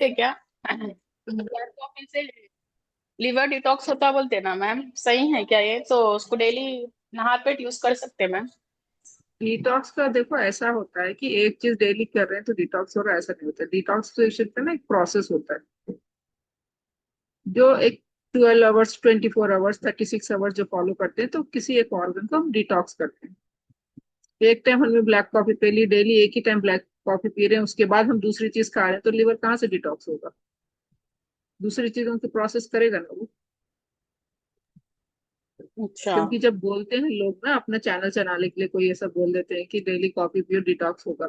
है क्या? Black coffee से लिवर डिटॉक्स होता बोलते हैं ना मैम, सही है क्या ये? तो उसको डेली नहा पेट यूज कर सकते हैं मैम? डिटॉक्स का देखो ऐसा होता है कि एक चीज डेली कर रहे हैं तो डिटॉक्स हो रहा है, ऐसा नहीं होता। डिटॉक्स तो एक ना एक प्रोसेस होता है जो एक 12 आवर्स, 24 आवर्स, 36 आवर्स जो फॉलो करते हैं, तो किसी एक ऑर्गन को हम डिटॉक्स करते हैं। एक टाइम हमने ब्लैक कॉफी पी ली, डेली एक ही टाइम ब्लैक कॉफी पी रहे हैं, उसके बाद हम दूसरी चीज खा रहे हैं, तो लिवर कहाँ से डिटॉक्स होगा? दूसरी चीजों की प्रोसेस करेगा ना वो। अच्छा। क्योंकि जब बोलते हैं लोग ना अपना चैनल चलाने के लिए, कोई ऐसा बोल देते हैं कि डेली कॉफी पियो डिटॉक्स होगा।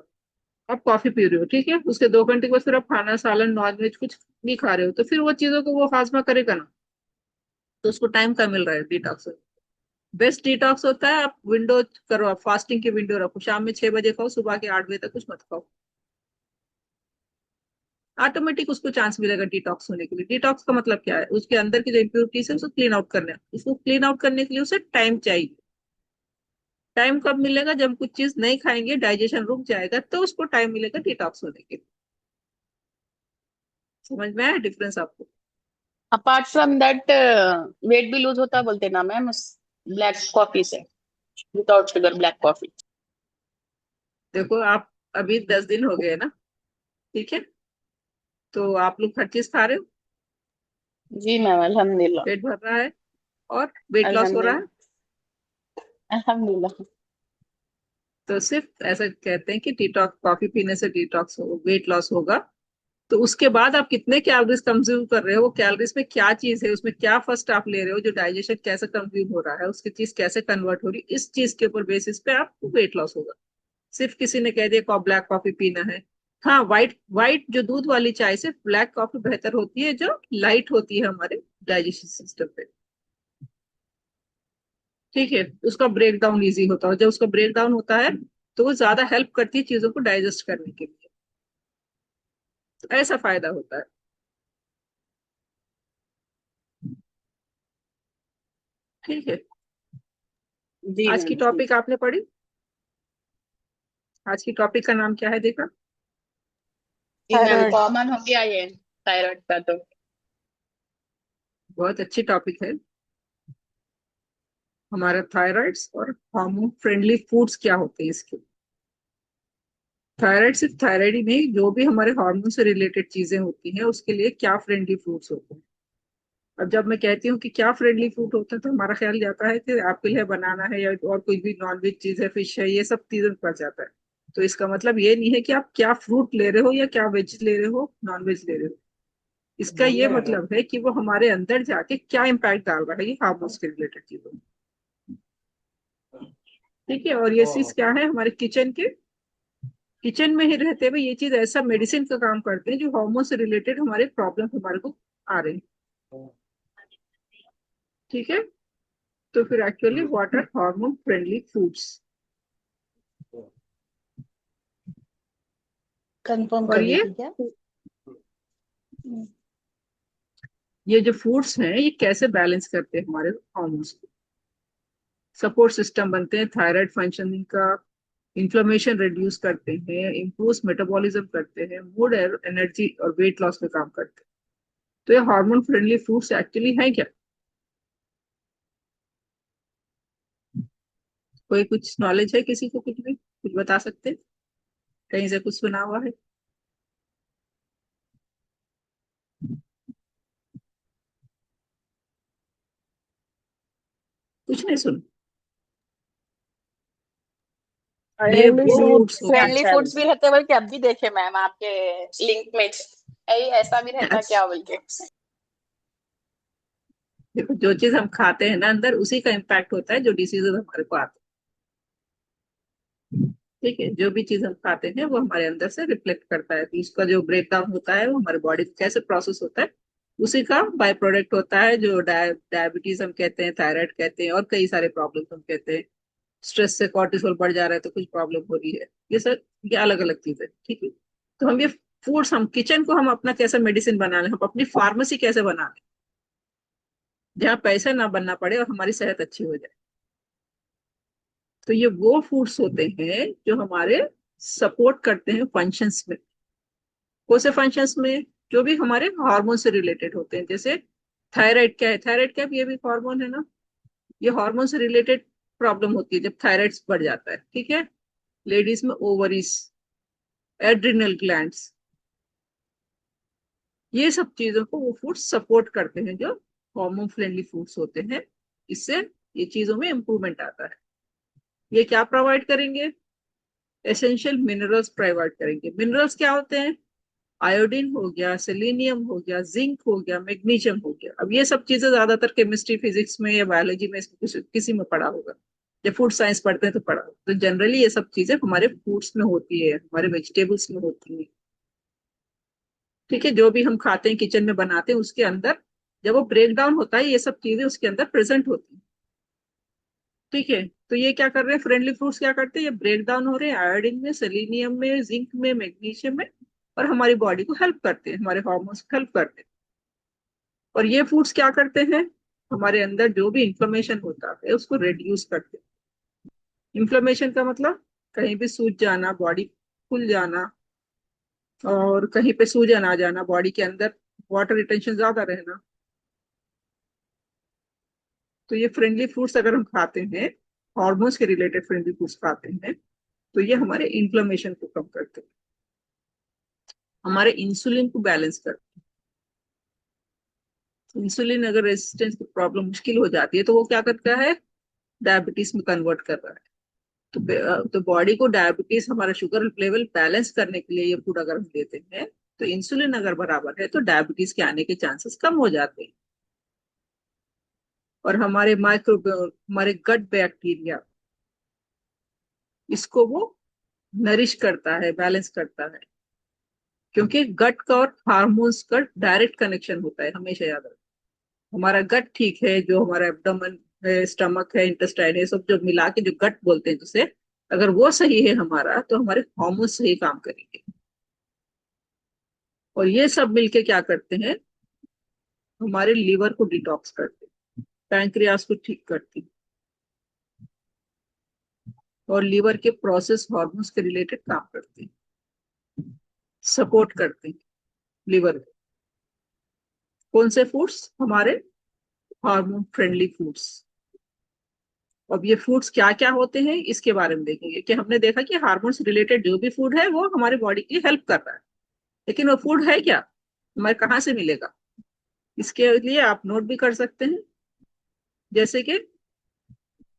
आप कॉफी पी रहे हो, ठीक है, उसके 2 घंटे के बाद फिर आप खाना, सालन, नॉनवेज कुछ नहीं खा रहे हो, तो फिर वो चीजों को वो हाजमा करेगा ना। तो उसको टाइम कम मिल रहा है डिटॉक्स। बेस्ट डिटॉक्स होता है आप विंडो करो, आप फास्टिंग की विंडो रखो, शाम में 6 बजे खाओ, सुबह के 8 बजे तक कुछ मत खाओ। ऑटोमेटिक उसको चांस मिलेगा डिटॉक्स होने के लिए। डिटॉक्स का मतलब क्या है? उसके अंदर की जो इम्प्योरिटीज है उसको क्लीन आउट करना है। उसको क्लीन आउट करने के लिए उसे टाइम चाहिए। टाइम कब मिलेगा? जब कुछ चीज नहीं खाएंगे, डाइजेशन रुक जाएगा, तो उसको टाइम मिलेगा डिटॉक्स होने के लिए। समझ में आया डिफरेंस आपको? अपार्ट फ्रॉम दैट, वेट भी लूज होता बोलते हैं ना मैम उस ब्लैक कॉफी से, विदाउट शुगर ब्लैक कॉफी? देखो आप, अभी 10 दिन हो गए ना, ठीक है, तो आप लोग हर चीज खा रहे हो, जी मैम, अल्हम्दुलिल्लाह। पेट भर रहा है और वेट लॉस हो रहा है। अल्हम्दुलिल्लाह। अल्हम्दुलिल्लाह। तो सिर्फ ऐसा कहते हैं कि डिटॉक्स, कॉफी पीने से डिटॉक्स हो, वेट लॉस होगा। तो उसके बाद आप कितने कैलोरीज कंज्यूम कर रहे हो, वो कैलोरीज में क्या चीज है, उसमें क्या फर्स्ट आप ले रहे हो, जो डाइजेशन कैसे कंज्यूम हो रहा है, उसकी चीज कैसे कन्वर्ट हो रही है, इस चीज के ऊपर बेसिस पे आपको वेट लॉस होगा। सिर्फ किसी ने कह दिया कॉफ ब्लैक कॉफी पीना है। हाँ, वाइट वाइट जो दूध वाली चाय से ब्लैक कॉफी बेहतर होती है, जो लाइट होती है हमारे डाइजेशन सिस्टम पे। ठीक है, उसका ब्रेक डाउन ईजी होता है। जब उसका ब्रेक डाउन होता है तो वो ज्यादा हेल्प करती है चीजों को डाइजेस्ट करने के लिए। तो ऐसा फायदा होता है। ठीक है। जी आज की मैम, ठीक। टॉपिक आपने पढ़ी? आज की टॉपिक का नाम क्या है, देखा? जी मैम, थायराइड। कॉमन हो गया ये थायराइड का तो। बहुत अच्छी टॉपिक है। हमारा थायराइड्स और हार्मोन फ्रेंडली फूड्स क्या होते हैं इसके। थायराइड सिर्फ थायराइड ही नहीं, जो भी हमारे हार्मोन से रिलेटेड चीजें होती हैं उसके लिए क्या फ्रेंडली फूड्स होते हैं। अब जब मैं कहती हूँ कि क्या फ्रेंडली फूड होता है, तो हमारा ख्याल जाता है कि एप्पल है, बनाना है, या और कोई भी नॉनवेज चीज है, फिश है, ये सब चीजों पर जाता है। तो इसका मतलब ये नहीं है कि आप क्या फ्रूट ले रहे हो या क्या वेज ले रहे हो, नॉन वेज ले रहे हो। इसका ये मतलब है कि वो हमारे अंदर जाके क्या इम्पैक्ट डाल रहा है, ये हार्मोन्स के रिलेटेड चीजों में। ठीक है, और ये चीज क्या है, हमारे किचन में ही रहते हुए ये चीज ऐसा मेडिसिन का काम करते हैं, जो हार्मोन से रिलेटेड हमारे प्रॉब्लम हमारे को आ रहे हैं। ठीक है। तो फिर actually what are hormone friendly foods? Confirm और कर रही थी क्या? ये जो फूड्स हैं ये कैसे बैलेंस करते हैं हमारे हार्मोन्स को, सपोर्ट सिस्टम बनते हैं थायराइड फंक्शनिंग का, इन्फ्लेमेशन रिड्यूस करते हैं, इम्प्रूव मेटाबॉलिज्म करते हैं, मूड, एनर्जी और वेट लॉस में काम करते हैं। तो ये हार्मोन फ्रेंडली फूड्स एक्चुअली है क्या? कोई कुछ नॉलेज है किसी को, कुछ भी कुछ बता सकते हैं? कहीं से कुछ सुना हुआ है? कुछ नहीं सुन? ये फ्रेंडली फूड फूड्स होते फ्रेंडली हैं। फूड्स भी रहते हैं, बल्कि अब भी देखे मैम आपके लिंक में, ऐसा भी रहता अच्छा, क्या बोल के। देखो जो चीज हम खाते हैं ना अंदर, उसी का इम्पैक्ट होता है जो डिसीजेज हमारे को आते हैं। ठीक है, जो भी चीज हम खाते हैं वो हमारे अंदर से रिफ्लेक्ट करता है, तो उसका जो ब्रेक डाउन होता है वो हमारे बॉडी में कैसे प्रोसेस होता है, उसी का बाय प्रोडक्ट होता है, जो डायबिटीज हम कहते हैं, थायराइड कहते हैं, और कई सारे प्रॉब्लम्स हम कहते हैं। स्ट्रेस से कॉर्टिसोल बढ़ जा रहा है तो कुछ प्रॉब्लम हो रही है, ये सब, ये अलग अलग चीजें। ठीक है। तो हम ये फूड्स, हम किचन को हम अपना कैसे मेडिसिन बना लें, हम अपनी फार्मेसी कैसे बना लें, जहाँ पैसा ना बनना पड़े और हमारी सेहत अच्छी हो जाए। तो ये वो फूड्स होते हैं जो हमारे सपोर्ट करते हैं फंक्शंस में। कौन से फंक्शंस में? जो भी हमारे हार्मोन से रिलेटेड होते हैं। जैसे थायराइड क्या है, थायराइड क्या है? ये भी हार्मोन है ना। ये हार्मोन से रिलेटेड प्रॉब्लम होती है जब थायराइड बढ़ जाता है, ठीक है। लेडीज में ओवरीज, एड्रिनल ग्लैंड्स, ये सब चीजों को वो फूड सपोर्ट करते हैं जो हार्मोन फ्रेंडली फूड्स होते हैं। इससे ये चीजों में इंप्रूवमेंट आता है। ये क्या प्रोवाइड करेंगे? एसेंशियल मिनरल्स प्रोवाइड करेंगे। मिनरल्स क्या होते हैं? आयोडीन हो गया, सेलेनियम हो गया, जिंक हो गया, मैग्नीशियम हो गया। अब ये सब चीजें ज्यादातर केमिस्ट्री फिजिक्स में या बायोलॉजी में किसी में पढ़ा होगा, जब फूड साइंस पढ़ते हैं तो पढ़ा होगा। तो जनरली ये सब चीजें हमारे फूड्स में होती है, हमारे वेजिटेबल्स में होती है, ठीक है। जो भी हम खाते हैं, किचन में बनाते हैं, उसके अंदर जब वो ब्रेक डाउन होता है, ये सब चीजें उसके अंदर प्रेजेंट होती है, ठीक है। तो ये क्या कर रहे हैं, फ्रेंडली फूड्स क्या करते हैं, ये ब्रेक डाउन हो रहे हैं आयोडीन में, सेलेनियम में, जिंक में, मैग्नीशियम में, और हमारी बॉडी को हेल्प करते हैं, हमारे हार्मोन्स को हेल्प करते हैं। और ये फूड्स क्या करते हैं, हमारे अंदर जो भी इंफ्लेमेशन होता है उसको रिड्यूस करते हैं। इंफ्लेमेशन का मतलब कहीं भी सूज जाना, बॉडी फूल जाना, और कहीं पे सूजन आ जाना, बॉडी के अंदर वाटर रिटेंशन ज्यादा रहना। तो ये फ्रेंडली फूड्स अगर हम खाते हैं, हॉर्मोन्स के रिलेटेड फ्रेंडली फूड्स खाते हैं, तो ये हमारे इन्फ्लेमेशन को कम करते हैं, हमारे इंसुलिन को बैलेंस करते हैं। इंसुलिन अगर रेजिस्टेंस की प्रॉब्लम मुश्किल हो जाती है तो वो क्या करता है, डायबिटीज में कन्वर्ट कर रहा है। तो बॉडी को डायबिटीज, हमारा शुगर लेवल बैलेंस करने के लिए ये फूड अगर हम लेते हैं, तो इंसुलिन अगर बराबर है तो डायबिटीज के आने के चांसेस कम हो जाते हैं। और हमारे माइक्रो, हमारे गट बैक्टीरिया, इसको वो नरिश करता है, बैलेंस करता है। क्योंकि गट का और हार्मोन्स का डायरेक्ट कनेक्शन होता है, हमेशा याद रखना। हमारा गट ठीक है, जो हमारा एब्डोमेन है, स्टमक है, इंटेस्टाइन है, सब जो मिला के जो गट बोलते हैं जिसे, अगर वो सही है हमारा, तो हमारे हार्मोन्स सही काम करेंगे। और ये सब मिलके क्या करते हैं, हमारे लिवर को डिटॉक्स करते हैं, पैंक्रियास को ठीक करती हैं, और लिवर के प्रोसेस हार्मोन्स के रिलेटेड काम करते हैं, सपोर्ट करते हैं लिवर को। कौन से फूड्स? हमारे हार्मोन फ्रेंडली फूड्स। अब ये फूड्स क्या क्या होते हैं इसके बारे में देखेंगे। कि हमने देखा कि हार्मोन से रिलेटेड जो भी फूड है वो हमारी बॉडी की हेल्प कर रहा है, लेकिन वो फूड है क्या, हमारे कहाँ से मिलेगा? इसके लिए आप नोट भी कर सकते हैं। जैसे कि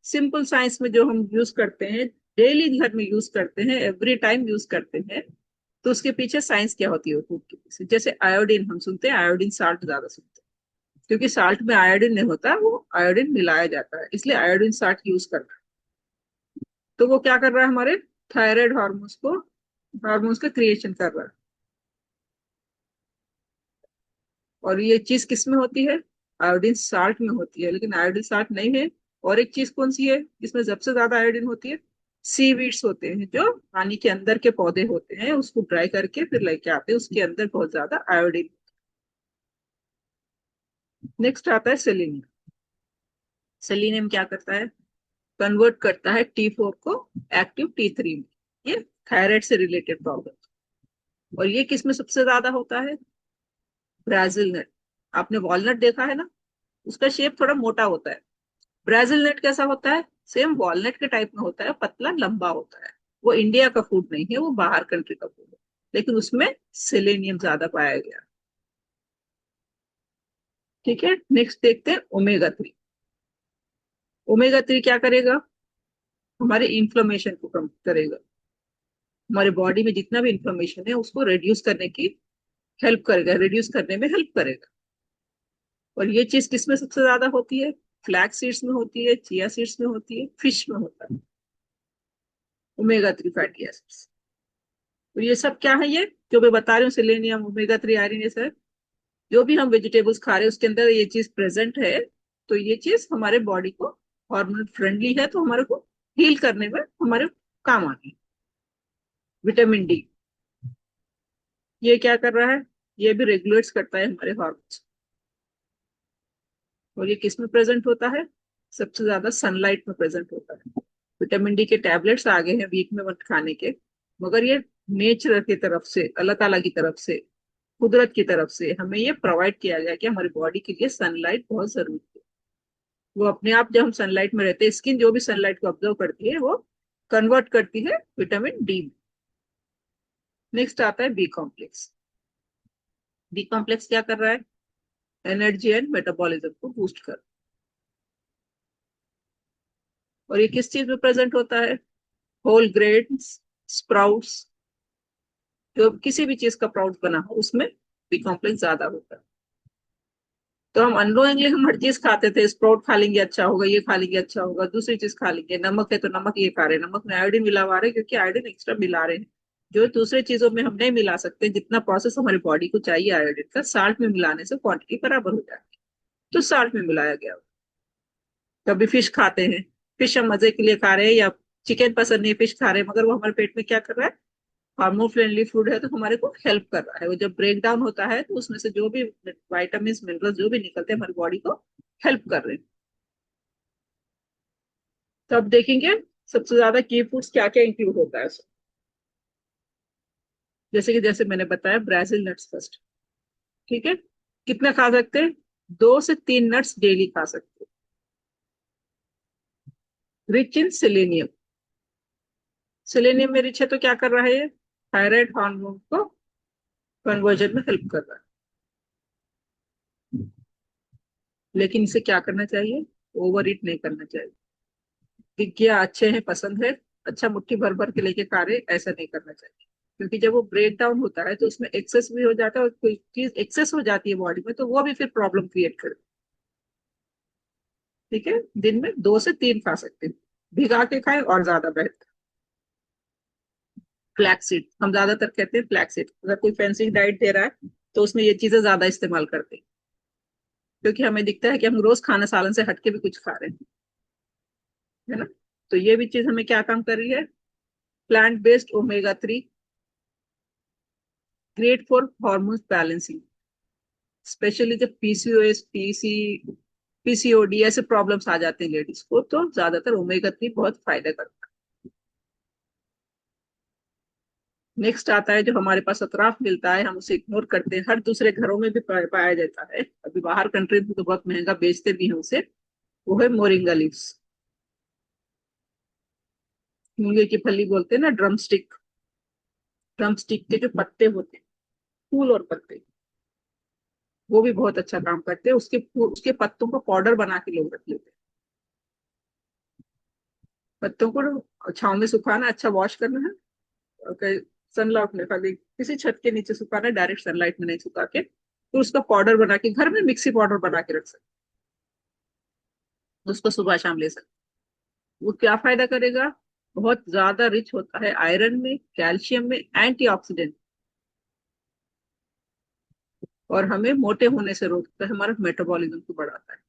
सिंपल साइंस में जो हम यूज करते हैं, डेली घर में यूज करते हैं, एवरी टाइम यूज करते हैं, तो उसके पीछे साइंस क्या होती है फूड के पीछे। जैसे आयोडीन हम सुनते हैं, आयोडीन साल्ट ज्यादा सुनते हैं, क्योंकि साल्ट में आयोडीन नहीं होता, वो आयोडीन मिलाया जाता है, इसलिए आयोडीन साल्ट यूज करना है। तो वो क्या कर रहा है, हमारे थायराइड हार्मोन्स को, हार्मोन्स का क्रिएशन कर रहा है। और ये चीज किस में होती है? आयोडीन साल्ट में होती है, लेकिन आयोडीन साल्ट नहीं है। और एक चीज कौन सी है जिसमें सबसे ज्यादा आयोडीन होती है? सीवीड्स होते हैं, जो पानी के अंदर के पौधे होते हैं, उसको ड्राई करके फिर लेके आते हैं, उसके अंदर बहुत ज्यादा आयोडीन। नेक्स्ट आता है सेलेनियम। सेलेनियम क्या करता है, कन्वर्ट करता है T4 को एक्टिव T3 में। ये थायराइड से रिलेटेड प्रॉब्लम। और ये किस में सबसे ज्यादा होता है? Brazil nut. आपने वॉलनट देखा है ना, उसका शेप थोड़ा मोटा होता है। ब्राजील नट कैसा होता है? सेम वॉलनट के टाइप में होता है, पतला लंबा होता है। वो इंडिया का फूड नहीं है, वो बाहर कंट्री का फूड है, लेकिन उसमें सेलेनियम ज्यादा पाया गया, ठीक है। नेक्स्ट देखते हैं ओमेगा 3। ओमेगा 3 क्या करेगा, हमारे इन्फ्लेमेशन को कम करेगा, हमारे बॉडी में जितना भी इन्फ्लेमेशन है उसको रिड्यूस करने की हेल्प करेगा, रिड्यूस करने में हेल्प करेगा। और ये चीज किसमें सबसे ज्यादा होती है? फ्लैक्स सीड्स में होती है, चिया सीड्स में होती है, फिश में होता है, ओमेगा 3 फैटी एसिड्स। तो ये सब क्या है, ये जो मैं बता रही हूँ, सेलेनियम, ओमेगा 3, आयरन, ये सब जो भी हम वेजिटेबल्स खा रहे हैं उसके अंदर ये चीज प्रेजेंट है। तो ये चीज हमारे बॉडी को हार्मोन फ्रेंडली है, तो हमारे को हील करने में हमारे काम आती है। विटामिन डी, ये क्या कर रहा है, ये भी रेगुलेट्स करता है हमारे हार्मोन्स। और ये किस में प्रेजेंट होता है? सबसे ज्यादा सनलाइट में प्रेजेंट होता है। विटामिन डी के टैबलेट्स आ गए हैं वीक में 1 खाने के, मगर ये नेचर की तरफ से, अल्लाह ताला की तरफ से कुदरत की तरफ से हमें ये प्रोवाइड किया गया कि हमारी बॉडी के लिए सनलाइट बहुत जरूरी है। वो अपने आप जब हम सनलाइट में रहते हैं, स्किन जो भी सनलाइट को ऑब्जर्व करती है वो कन्वर्ट करती है विटामिन डी। नेक्स्ट आता है बी कॉम्प्लेक्स। बी कॉम्प्लेक्स क्या कर रहा है? एनर्जी एंड मेटाबॉलिज्म को बूस्ट कर। और ये किस चीज में प्रेजेंट होता है? होल ग्रेन्स, स्प्राउट्स, जो किसी भी चीज का प्राउड बना हो उसमें बी कॉम्प्लेक्स ज्यादा होता है। तो हम अननोइंगली हम हर चीज खाते थे, स्प्राउट खा लेंगे अच्छा होगा, ये खा लेंगे अच्छा होगा, दूसरी चीज खा लेंगे, नमक है तो नमक ये खा रहे हैं, नमक में आयोडीन मिला हुआ है क्योंकि आयोडीन एक्स्ट्रा मिला रहे हैं, जो दूसरे चीजों में हम नहीं मिला सकते। जितना प्रोसेस हमारी बॉडी को चाहिए आयोडीन का, साल्ट में मिलाने से क्वांटिटी बराबर हो जाती है, तो साल्ट में मिलाया गया। कभी फिश खाते हैं, फिश हम मजे के लिए खा रहे हैं, या चिकन पसंद नहीं फिश खा रहे हैं, मगर वो हमारे पेट में क्या कर रहा है? हार्मोन फ्रेंडली फूड है, तो हमारे को हेल्प कर रहा है। वो जब ब्रेक डाउन होता है तो उसमें से जो भी वाइटामिन मिनरल्स जो भी निकलते हैं हमारी बॉडी को हेल्प कर रहे हैं। तो अब देखेंगे सबसे ज्यादा की फूड्स क्या क्या इंक्लूड होता है उसमें। जैसे मैंने बताया, ब्राजील नट्स फर्स्ट। ठीक है, कितना खा सकते हैं? 2 से 3 नट्स डेली खा सकते हैं। Rich in selenium. सेलेनियम में रिच है तो क्या कर रहा है ये? थायराइड हार्मोन को कन्वर्जन में हेल्प कर रहा है। लेकिन इसे क्या करना चाहिए? ओवर ईट नहीं करना चाहिए। टिकिया अच्छे हैं, पसंद है, अच्छा मुट्ठी भर भर के लेके खा रहे, ऐसा नहीं करना चाहिए। क्योंकि जब वो ब्रेक डाउन होता है तो उसमें एक्सेस भी हो जाता है, और कोई चीज एक्सेस हो जाती है बॉडी में तो वो भी फिर प्रॉब्लम क्रिएट कर। ठीक है, दिन में 2 से 3 खा सकते हैं, भिगा के खाएं और ज्यादा बेहतर। फ्लैक्सीड हम ज्यादातर कहते हैं, फ्लैक्सीड अगर कोई फैंसी डाइट दे रहा है तो उसमें ये चीजें ज्यादा इस्तेमाल करते हैं, क्योंकि हमें दिखता है कि हम रोज खाना सालन से हटके भी कुछ खा रहे हैं, है ना। तो ये भी चीज हमें क्या काम कर रही है? Plant based omega 3, great for hormone balancing, specially जब पीसीओएस, पीसीओडी ऐसे प्रॉब्लम्स आ जाते हैं लेडीज को, तो ज्यादातर ओमेगा 3 बहुत फायदा करता है। नेक्स्ट आता है जो हमारे पास अतराफ मिलता है, हम उसे इग्नोर करते हैं, हर दूसरे घरों में भी पाया जाता है, अभी बाहर कंट्रीज में तो बहुत महंगा बेचते भी हैं उसे। वो है मोरिंगा लीव्स। मूंगे की फली बोलते हैं ना, ड्रम स्टिक। ड्रम स्टिक के जो पत्ते होते हैं, फूल और पत्ते, वो भी बहुत अच्छा काम करते हैं। उसके पत्तों को पाउडर बना के लोग रख लेते हैं। पत्तों को छाव में सुखाना, अच्छा वॉश करना है, और सनलाइट में खाली किसी छत के नीचे सुखाना है, डायरेक्ट सनलाइट में नहीं सुखा के, तो उसका पाउडर बना के घर में मिक्सी पाउडर बना के रख सकते हैं, उसको सुबह शाम ले सकते हैं। वो क्या फायदा करेगा? बहुत ज्यादा रिच होता है आयरन में, कैल्शियम में, एंटीऑक्सीडेंट, और हमें मोटे होने से रोकता है, हमारा मेटाबॉलिज्म को बढ़ाता है।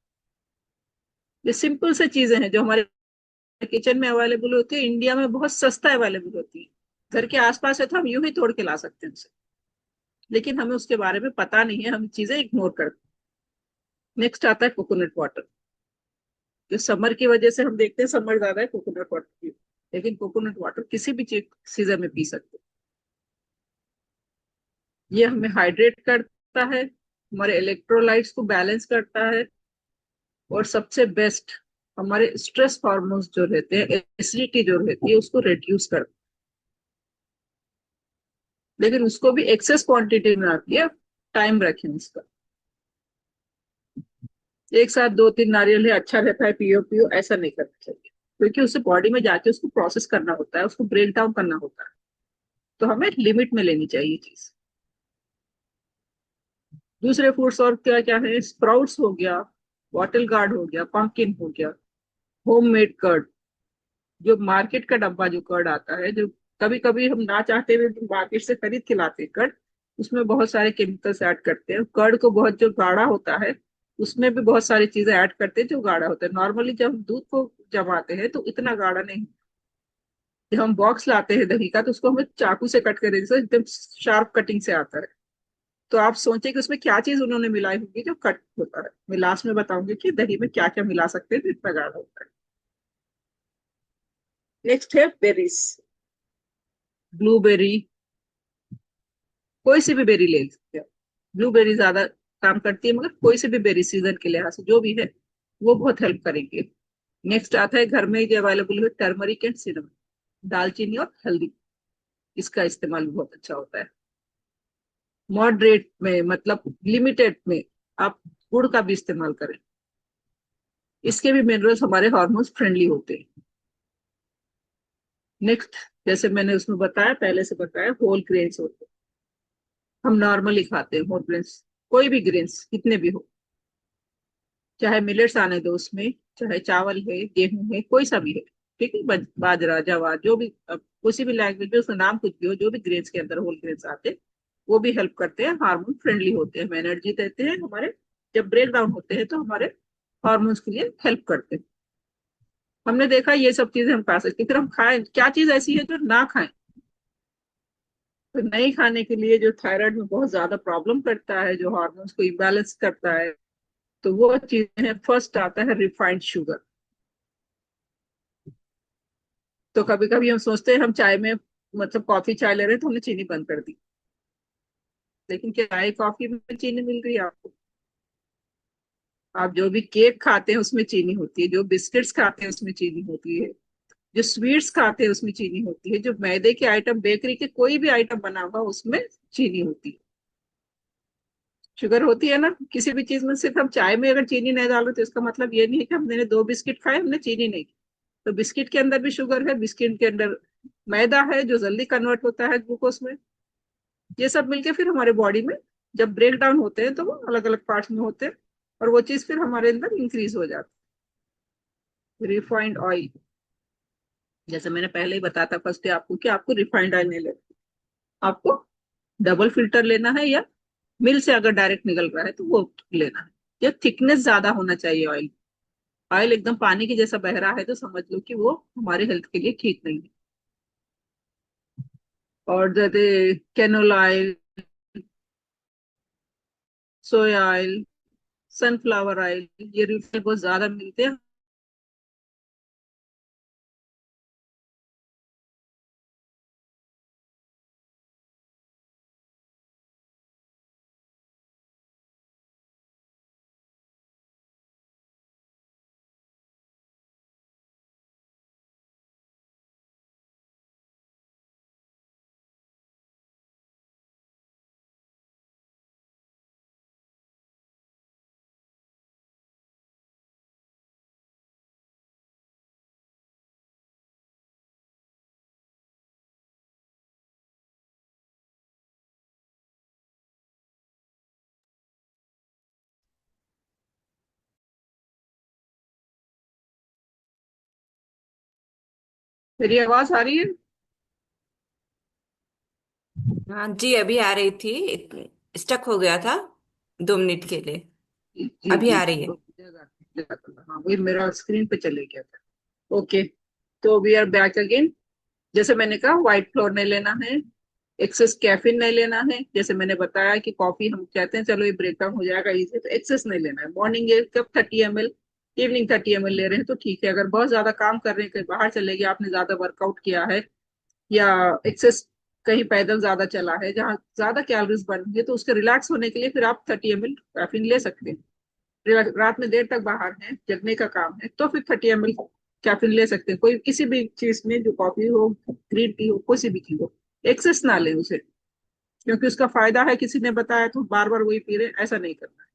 ये सिंपल से चीजें हैं जो हमारे किचन में अवेलेबल होती है, इंडिया में बहुत सस्ता अवेलेबल होती है, घर के आसपास है तो हम यूं ही तोड़ के ला सकते हैं उसे, लेकिन हमें उसके बारे में पता नहीं है, हम चीजें इग्नोर करते हैं। नेक्स्ट आता है कोकोनट वाटर। जो समर की वजह से हम देखते हैं समर ज्यादा है कोकोनट वाटर की, लेकिन कोकोनट वाटर किसी भी चीज सीजन में पी सकते हैं। ये हमें हाइड्रेट करता है, हमारे इलेक्ट्रोलाइट्स को बैलेंस करता है, और सबसे बेस्ट हमारे स्ट्रेस हार्मोन्स जो रहते हैं, एसिडिटी जो रहती है उसको रिड्यूस करता है, लेकिन उसको भी एक्सेस क्वांटिटी में आती है। टाइम रखें उसका, एक साथ 2 3 नारियल है अच्छा रहता है पियो पियो, ऐसा नहीं करना चाहिए, क्योंकि उससे बॉडी में जाके उसको प्रोसेस करना होता है, उसको ब्रेक डाउन करना होता है। तो हमें लिमिट में लेनी चाहिए चीज। दूसरे फूड्स और क्या क्या है? स्प्राउट्स हो गया, बॉटल गार्ड हो गया, पंपकिन हो गया, होममेड कर्ड, जो मार्केट का डब्बा जो कर्ड आता है, जो कभी कभी हम ना चाहते हुए मार्केट से खरीद के लाते हैं कर्ड, उसमें बहुत सारे केमिकल्स ऐड करते हैं, कर्ड को बहुत जो गाढ़ा होता है उसमें भी बहुत सारी चीजें ऐड करते हैं जो गाढ़ा होता है। नॉर्मली जब हम दूध को जमाते हैं तो इतना गाढ़ा नहीं। जब हम बॉक्स लाते हैं दही का तो उसको हमें चाकू से कट कर जैसे एकदम शार्प कटिंग से आता है। तो आप सोचें कि उसमें क्या चीज उन्होंने मिलाई होगी जो कट होता है। मैं लास्ट में बताऊंगी कि दही में क्या क्या मिला सकते हैं जो इतना गाढ़ा होता है। नेक्स्ट है बेरीज। ब्लूबेरी, कोई सी भी बेरी ले सकते हैं, ब्लूबेरी ज्यादा काम करती है, मगर कोई से भी बेरी सीजन के लिहाज से जो भी है वो बहुत हेल्प करेंगे। नेक्स्ट आता है घर में जो अवेलेबल है टर्मरिक एंड सिनेमन, दालचीनी और हल्दी, इसका इस्तेमाल भी बहुत अच्छा होता है। मॉडरेट में मतलब लिमिटेड में आप गुड़ का भी इस्तेमाल करें, इसके भी मिनरल्स हमारे हार्मोन्स फ्रेंडली होते हैं। नेक्स्ट, जैसे मैंने उसमें बताया, पहले से बताया, होल ग्रेन्स होते हैं, हम नॉर्मली खाते हैं होल ग्रेन्स, कोई भी ग्रेन्स कितने भी हो, चाहे मिलेट्स आने दो उसमें, चाहे चावल है, गेहूं है, कोई सा भी है, ठीक है, बाजरा, जवार, जो भी किसी भी लैंग्वेज में उसका नाम कुछ भी हो, जो भी ग्रेन्स के अंदर होल ग्रेन्स आते हैं वो भी हेल्प करते हैं, हार्मोन फ्रेंडली होते हैं, एनर्जी देते हैं हमारे, जब ब्रेक डाउन होते हैं तो हमारे हार्मोन्स के लिए हेल्प करते हैं। हमने देखा ये सब चीजें हम खा सकते हैं, फिर हम खाएं क्या, चीज ऐसी है जो ना खाएं? तो नहीं खाने के लिए, जो थायराइड में बहुत ज्यादा प्रॉब्लम करता है, जो हार्मोन्स को इम्बैलेंस करता है, तो वो चीजें हैं, फर्स्ट आता है रिफाइंड शुगर। तो कभी कभी हम सोचते हैं हम चाय में, मतलब कॉफी चाय ले रहे हैं तो हमने चीनी बंद कर दी, लेकिन क्या चाय कॉफी में चीनी मिल रही है आपको? आप जो भी केक खाते हैं उसमें चीनी होती है, जो बिस्किट्स खाते हैं उसमें चीनी होती है, जो स्वीट्स खाते हैं उसमें चीनी होती है, जो मैदे के आइटम, बेकरी के कोई भी आइटम बना हुआ उसमें चीनी होती है, शुगर होती है ना किसी भी चीज में। सिर्फ हम चाय में अगर चीनी नहीं डालो तो इसका मतलब ये नहीं है कि हमने दो बिस्किट खाए हमने चीनी नहीं की। तो बिस्किट के अंदर भी शुगर है, बिस्किट के अंदर मैदा है जो जल्दी कन्वर्ट होता है ग्लूकोज में। ये सब मिलके फिर हमारे बॉडी में जब ब्रेक डाउन होते हैं तो वो अलग अलग पार्ट्स में होते हैं, और वो चीज फिर हमारे अंदर इंक्रीज हो जाती है। रिफाइंड ऑयल, जैसे मैंने पहले ही बताया था फर्स्ट डे आपको कि आपको रिफाइंड ऑयल नहीं लेना, आपको डबल फिल्टर लेना है, या मिल से अगर डायरेक्ट निकल रहा है तो वो लेना है। ये थिकनेस ज्यादा होना चाहिए ऑयल, ऑयल एकदम पानी के जैसा बह रहा है तो समझ लो कि वो हमारे हेल्थ के लिए ठीक नहीं है। और जैसे canola oil, soya oil, sunflower oil, ये रिफाइंड बहुत ज्यादा मिलते हैं। मेरी आवाज आ रही है? हाँ जी, अभी आ रही थी। स्टक हो गया था 2 मिनट के लिए। जी जी अभी जी। आ रही है। तो हाँ, वही मेरा स्क्रीन पे चले गया था। ओके, तो वी आर बैक अगेन। जैसे मैंने कहा, व्हाइट फ्लोर नहीं लेना है, एक्सेस कैफीन नहीं लेना है। जैसे मैंने बताया कि कॉफी हम कहते हैं चलो ये ब्रेकडाउन हो जाएगा इजी, तो एक्सेस नहीं लेना है। मॉर्निंग ये कब 30 ml, इवनिंग 30 ml ले रहे हैं तो ठीक है। अगर बहुत ज्यादा काम कर रहे हैं, कहीं बाहर चले गए, आपने ज्यादा वर्कआउट किया है, या एक्सेस कहीं पैदल ज्यादा चला है जहाँ ज्यादा कैलोरीज बन गई, तो उसके रिलैक्स होने के लिए फिर आप 30 ml कैफीन ले सकते हैं। रात में देर तक बाहर हैं, जगने का काम है, तो फिर 30 ml कैफीन ले सकते हैं, कोई किसी भी चीज में, जो कॉफी हो, ग्रीन टी हो, किसी भी चीज हो। एक्सेस ना लें उसे, क्योंकि उसका फायदा है किसी ने बताया तो बार बार वही पी रहे, ऐसा नहीं करना है।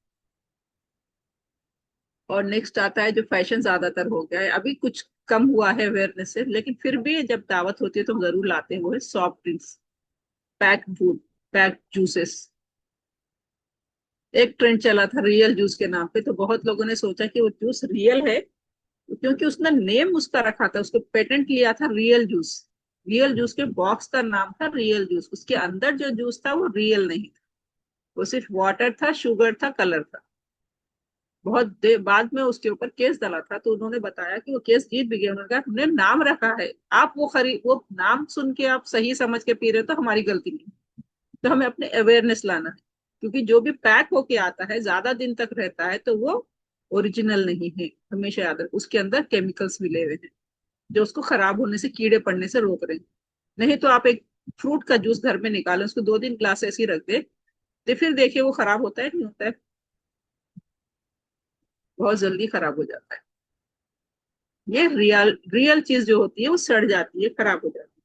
और नेक्स्ट आता है जो फैशन ज्यादातर हो गया है, अभी कुछ कम हुआ है अवेयरनेस से, लेकिन फिर भी जब दावत होती है तो हम जरूर लाते हैं, वो है soft drinks, pack food, pack juices. एक ट्रेंड चला था रियल जूस के नाम पे, तो बहुत लोगों ने सोचा कि वो जूस रियल है, क्योंकि उसने नेम उसका रखा था, उसको पेटेंट लिया था रियल जूस। रियल जूस के बॉक्स का नाम था रियल जूस, उसके अंदर जो जूस था वो रियल नहीं था, वो सिर्फ वाटर था, शुगर था, कलर था। बहुत देर बाद में उसके ऊपर केस डला था, तो उन्होंने बताया कि वो केस जीत भी गया। उन्होंने कहा हमने नाम रखा है, आप वो नाम सुन के आप सही समझ के पी रहे हो तो हमारी गलती नहीं। तो हमें अपने अवेयरनेस लाना है, क्योंकि जो भी पैक होके आता है ज्यादा दिन तक रहता है तो वो ओरिजिनल नहीं है, हमेशा याद रखें, उसके अंदर केमिकल्स मिले हुए हैं जो उसको खराब होने से, कीड़े पड़ने से रोक रहे हैं। नहीं तो आप एक फ्रूट का जूस घर में निकालें, उसको 2 दिन ग्लास ऐसे ही रख दे, तो फिर देखिए वो खराब होता है नहीं होता है, बहुत जल्दी खराब हो जाता है। ये रियल रियल चीज जो होती है वो सड़ जाती है, खराब हो जाती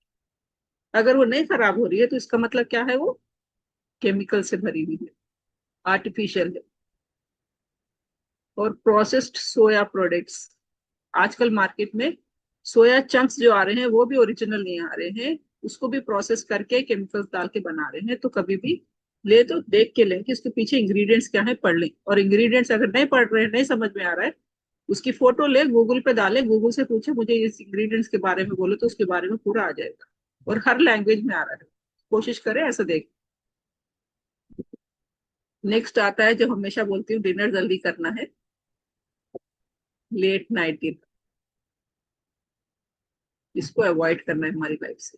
है। अगर वो नहीं खराब हो रही है तो इसका मतलब क्या है, वो केमिकल से भरी हुई है, आर्टिफिशियल है। और प्रोसेस्ड सोया प्रोडक्ट्स, आजकल मार्केट में सोया चंक्स जो आ रहे हैं वो भी ओरिजिनल नहीं आ रहे हैं, उसको भी प्रोसेस करके केमिकल्स डाल के बना रहे हैं। तो कभी भी ले तो देख के लें कि उसके पीछे इंग्रेडिएंट्स क्या है, पढ़ लें। और इंग्रेडिएंट्स अगर नहीं पढ़ रहे हैं, नहीं समझ में आ रहा है, उसकी फोटो ले, गूगल पे डाले, गूगल से पूछे मुझे इस इंग्रेडिएंट्स के बारे में बोलो, तो उसके बारे में पूरा आ जाएगा। और हर लैंग्वेज में आ रहा है, कोशिश करें ऐसा देख। नेक्स्ट आता है जो हमेशा बोलती हूँ, डिनर जल्दी करना है, लेट नाइट डिनर, इसको अवॉइड करना है हमारी लाइफ से।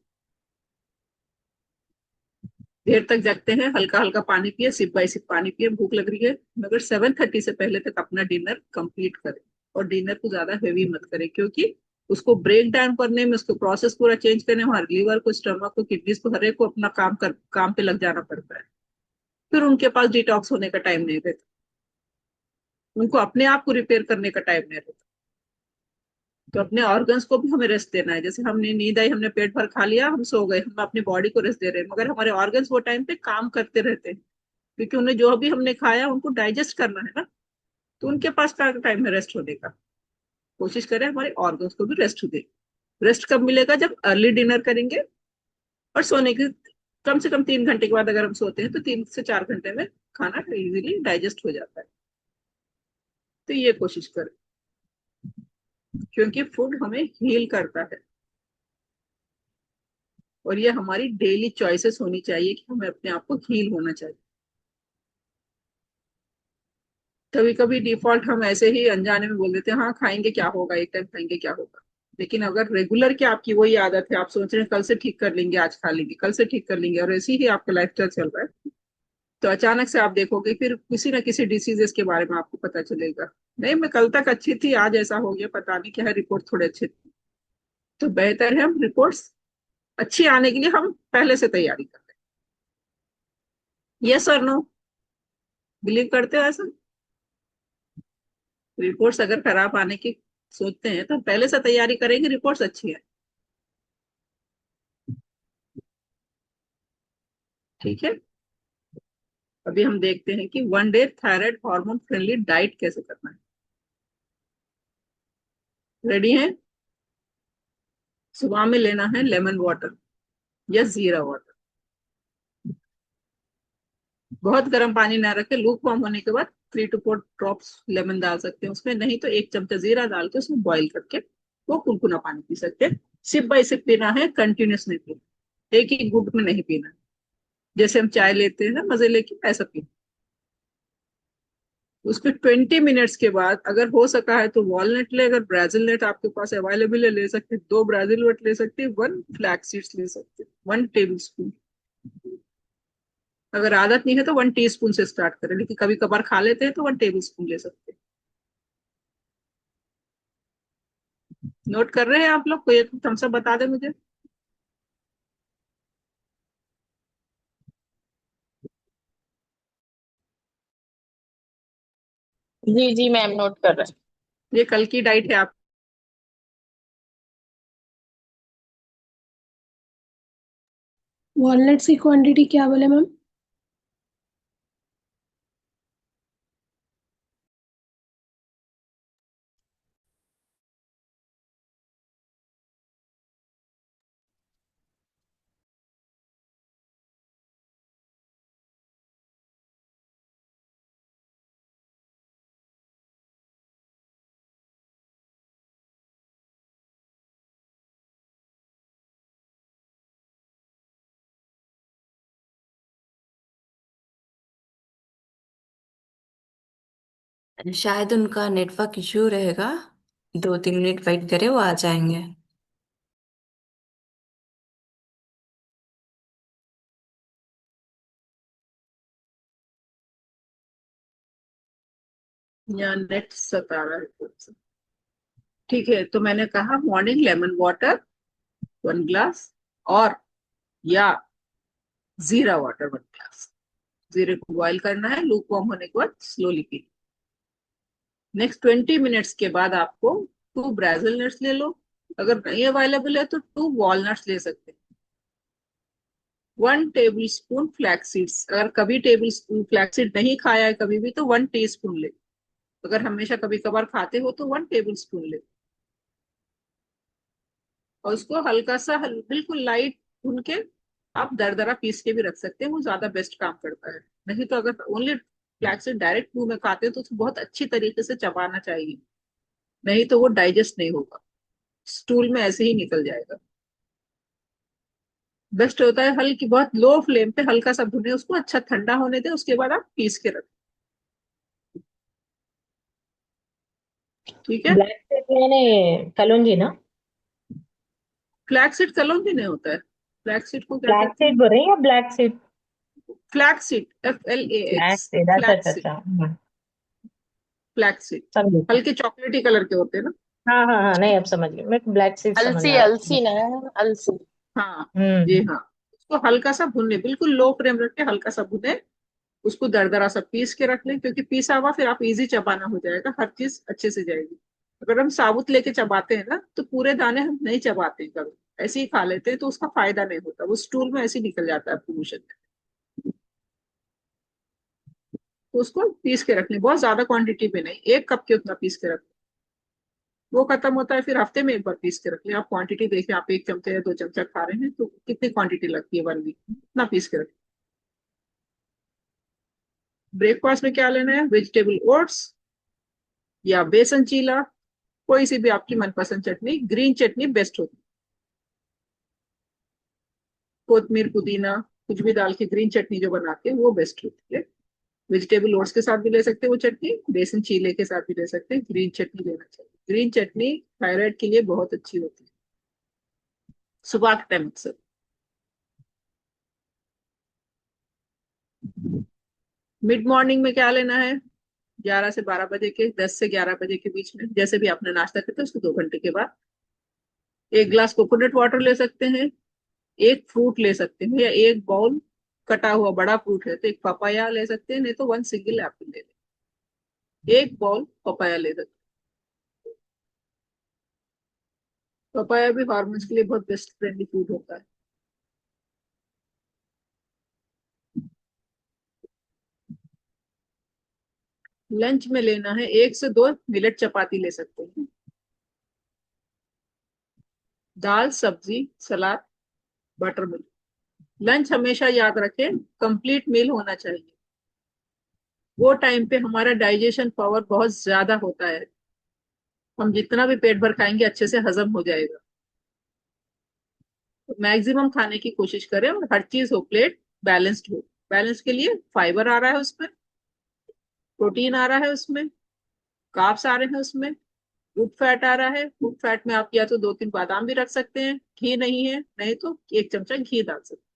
देर तक जगते हैं, हल्का हल्का पानी पिए, सिप बाय सिप पानी पिए, भूख लग रही है, मगर 7:30 से पहले तक अपना डिनर कंप्लीट करें। और डिनर को ज्यादा हेवी मत करें, क्योंकि उसको ब्रेक डाउन करने में, उसको प्रोसेस पूरा चेंज करने में हमारे लीवर को, स्टमक को, किडनीज को, हर एक को अपना काम पे लग जाना पड़ता है। फिर उनके पास डिटॉक्स होने का टाइम नहीं रहता, उनको अपने आप को रिपेयर करने का टाइम नहीं रहता। तो अपने ऑर्गन्स को भी हमें रेस्ट देना है। जैसे हमने नींद आई, हमने पेट भर खा लिया, हम सो गए, हम अपनी बॉडी को रेस्ट दे रहे हैं, मगर हमारे ऑर्गन्स वो टाइम पे काम करते रहते हैं, क्योंकि उन्हें जो भी हमने खाया उनको डाइजेस्ट करना है ना। तो उनके पास का टाइम है रेस्ट होने का। कोशिश करें हमारे ऑर्गन्स को भी रेस्ट दे। रेस्ट कब मिलेगा, जब अर्ली डिनर करेंगे और सोने के कम से कम 3 घंटे के बाद अगर हम सोते हैं तो 3 से 4 घंटे में खाना इजीली डाइजेस्ट हो जाता है। तो ये कोशिश करें, क्योंकि फूड हमें हील करता है। और ये हमारी डेली चॉइसेस होनी चाहिए कि हमें अपने आप को हील होना चाहिए। कभी कभी डिफॉल्ट हम ऐसे ही अनजाने में बोल देते हैं, हाँ खाएंगे क्या होगा, एक टाइम खाएंगे क्या होगा। लेकिन अगर रेगुलर की आपकी वही आदत है, आप सोच रहे हैं कल से ठीक कर लेंगे, आज खा लेंगे, कल से ठीक कर लेंगे, और ऐसी ही आपका लाइफस्टाइल चल रहा है, तो अचानक से आप देखोगे फिर किसी ना किसी डिसीजेस के बारे में आपको पता चलेगा, नहीं मैं कल तक अच्छी थी, आज ऐसा हो गया, पता नहीं क्या है, रिपोर्ट थोड़े अच्छे थे। तो बेहतर है हम रिपोर्ट्स अच्छी आने के लिए हम पहले से तैयारी कर लें। यस और नो, बिलीव करते हो ऐसा? रिपोर्ट्स अगर खराब आने की सोचते हैं तो पहले से तैयारी करेंगे, रिपोर्ट्स अच्छी है। ठीक है, अभी हम देखते हैं कि 1 day thyroid hormone friendly diet कैसे करना है। रेडी है? सुबह में लेना है लेमन वाटर या जीरा वाटर। बहुत गर्म पानी ना रखे, लूक वार्म होने के बाद 3 to 4 ड्रॉप्स लेमन डाल सकते हैं उसमें, नहीं तो 1 चमचा जीरा डाल के उसमें बॉईल करके वो कुनकुना पानी पी सकते हैं। सिप बाय सिप पीना है, कंटिन्यूस नहीं पीना, एक ही घूंट में नहीं पीना। जैसे हम चाय लेते हैं ना मजे लेके, ऐसा पीना। उसके 20 मिनट्स के बाद अगर हो सका है तो वॉलनट ले, अगर ब्राजील नट आपके पास अवेलेबल है ले सकते हैं, 2 ब्राजील नट ले सकते हैं, 1 फ्लैक्स सीड्स ले सकते हैं, 1 टेबल स्पून। अगर आदत नहीं है तो 1 टीस्पून से स्टार्ट करें, लेकिन कभी कभार खा लेते हैं तो 1 टेबल स्पून ले सकते हैं। नोट कर रहे हैं आप लोग? कोई थम्स अप बता दे मुझे। जी जी मैम, नोट कर रहे ये कल की डाइट है आप। वॉलनट्स की क्वांटिटी क्या बोले मैम? शायद उनका नेटवर्क इशू रहेगा, 2-3 मिनट वेट करें, वो आ जाएंगे। या नेट सता रहा है थोड़ा सा। ठीक है, तो मैंने कहा मॉर्निंग लेमन वाटर 1 ग्लास, और या जीरा वाटर 1 ग्लास। जीरे को बॉईल करना है, लूक वार्म होने के बाद स्लोली पी। नेक्स्ट 20 मिनट्स के बाद आपको 2 ब्राज़िल नट्स ले लो। अगर नहीं अवेलेबल है तो 2 वॉलनट्स ले सकते हैं। 1 टेबल स्पून फ्लैक्स सीड्स, अगर कभी टेबल स्पून फ्लैक्स सीड नहीं खाया है कभी भी तो 1 टीस्पून ले। अगर हमेशा कभी कभार खाते हो तो 1 टेबल स्पून ले, और उसको हल्का सा बिल्कुल लाइट भून के आप दरदरा पीस के भी रख सकते हैं, वो ज्यादा बेस्ट काम करता है। नहीं तो अगर ओनली फ्लैक्स सीड डायरेक्ट मुंह में खाते हैं तो उसको बहुत अच्छी तरीके से चबाना चाहिए, नहीं तो वो डाइजेस्ट नहीं होगा, स्टूल में ऐसे ही निकल जाएगा। बेस्ट होता है हल्की बहुत लो फ्लेम पे हल्का सा भुने उसको, अच्छा ठंडा होने दें, उसके बाद आप पीस के रखें। ठीक है। ब्लैक टेप यानी कलौंजी ना? फ्लैक्स सीड कलौंजी नहीं होता है। फ्लैक्स सीड को क्या फ्लैक्स कहते सीड हैं? बोल रही हैं या black seed? Flax seed, FLAX। Flax seed, अच्छा अच्छा फ्लैक्स सीड, अच्छा, फ्लैक्स सीड समझी। हल्के चॉकलेटी कलर के होते हैं ना। हाँ हाँ हाँ, नहीं अब समझ गई मैं, ब्लैक सीड समझ अलसी आ रहा अलसी था। ना, अलसी। हाँ जी हम्म। हाँ। उसको हल्का सा भूनने, बिल्कुल लो फ्लेम रख के हल्का सा भुने, उसको दरदरा सा पीस के रख लें, क्योंकि पीसा हुआ फिर आप इजी चबाना हो जाएगा, हर चीज अच्छे से जाएगी। अगर हम साबुत लेके चबाते हैं ना तो पूरे दाने हम नहीं चबाते हैं, कभी ऐसे ही खा लेते हैं तो उसका फायदा नहीं होता, वो स्टूल में ऐसे ही निकल जाता है पोषण। तो उसको पीस के रख लें, बहुत ज्यादा क्वांटिटी में नहीं, 1 कप के उतना पीस के रख लें। वो खत्म होता है फिर हफ्ते में एक बार पीस के रख लें। आप क्वांटिटी देखिए, आप 1 चमचा या 2 चमचा खा रहे हैं तो कितनी क्वांटिटी लगती है 1 वीक, उतना पीस के रखें। ब्रेकफास्ट में क्या लेना है? वेजिटेबल ओट्स या बेसन चीला, कोई सी भी आपकी मनपसंद चटनी, ग्रीन चटनी बेस्ट होती है। कोथमीर पुदीना कुछ भी डाल के ग्रीन चटनी जो बनाते हैं वो बेस्ट होती है। वेजिटेबल ओट्स के साथ भी ले सकते हैं वो चटनी, बेसन चीले के साथ भी ले सकते हैं, ग्रीन चटनी लेना चाहिए। ग्रीन चटनी थायराइड के लिए बहुत अच्छी होती है, सुबह के टाइम अक्सर। मिड मॉर्निंग में क्या लेना है? 11 से 12 बजे के, 10 से 11 बजे के बीच में, जैसे भी आपने नाश्ता करते हैं उसके 2 घंटे के बाद 1 ग्लास कोकोनट वाटर ले सकते हैं। एक फ्रूट ले सकते हैं, या एक बाउल कटा हुआ बड़ा फ्रूट है तो एक पपाया ले सकते हैं, नहीं तो 1 सिंगल एप्पल ले लें। एक बाउल पपाया ले सकते हैं। पपाया भी हार्मोन्स के लिए बहुत बेस्ट फ्रेंडली फूड होता है। लंच में लेना है 1 से 2 मिलेट चपाती ले सकते हैं, दाल सब्जी सलाद बटर मिल्क। लंच हमेशा याद रखें कंप्लीट मील होना चाहिए, वो टाइम पे हमारा डाइजेशन पावर बहुत ज्यादा होता है, हम जितना भी पेट भर खाएंगे अच्छे से हजम हो जाएगा। तो मैक्सिमम खाने की कोशिश करें और हर चीज हो, प्लेट बैलेंस्ड हो। बैलेंस के लिए फाइबर आ रहा है उसमें, प्रोटीन आ रहा है उसमें, कार्ब्स आ रहे हैं उसमें, गुड फैट आ रहा है। गुड फैट में आप या तो 2-3 बादाम भी रख सकते हैं, घी नहीं है नहीं तो 1 चमचा घी डाल सकते हैं।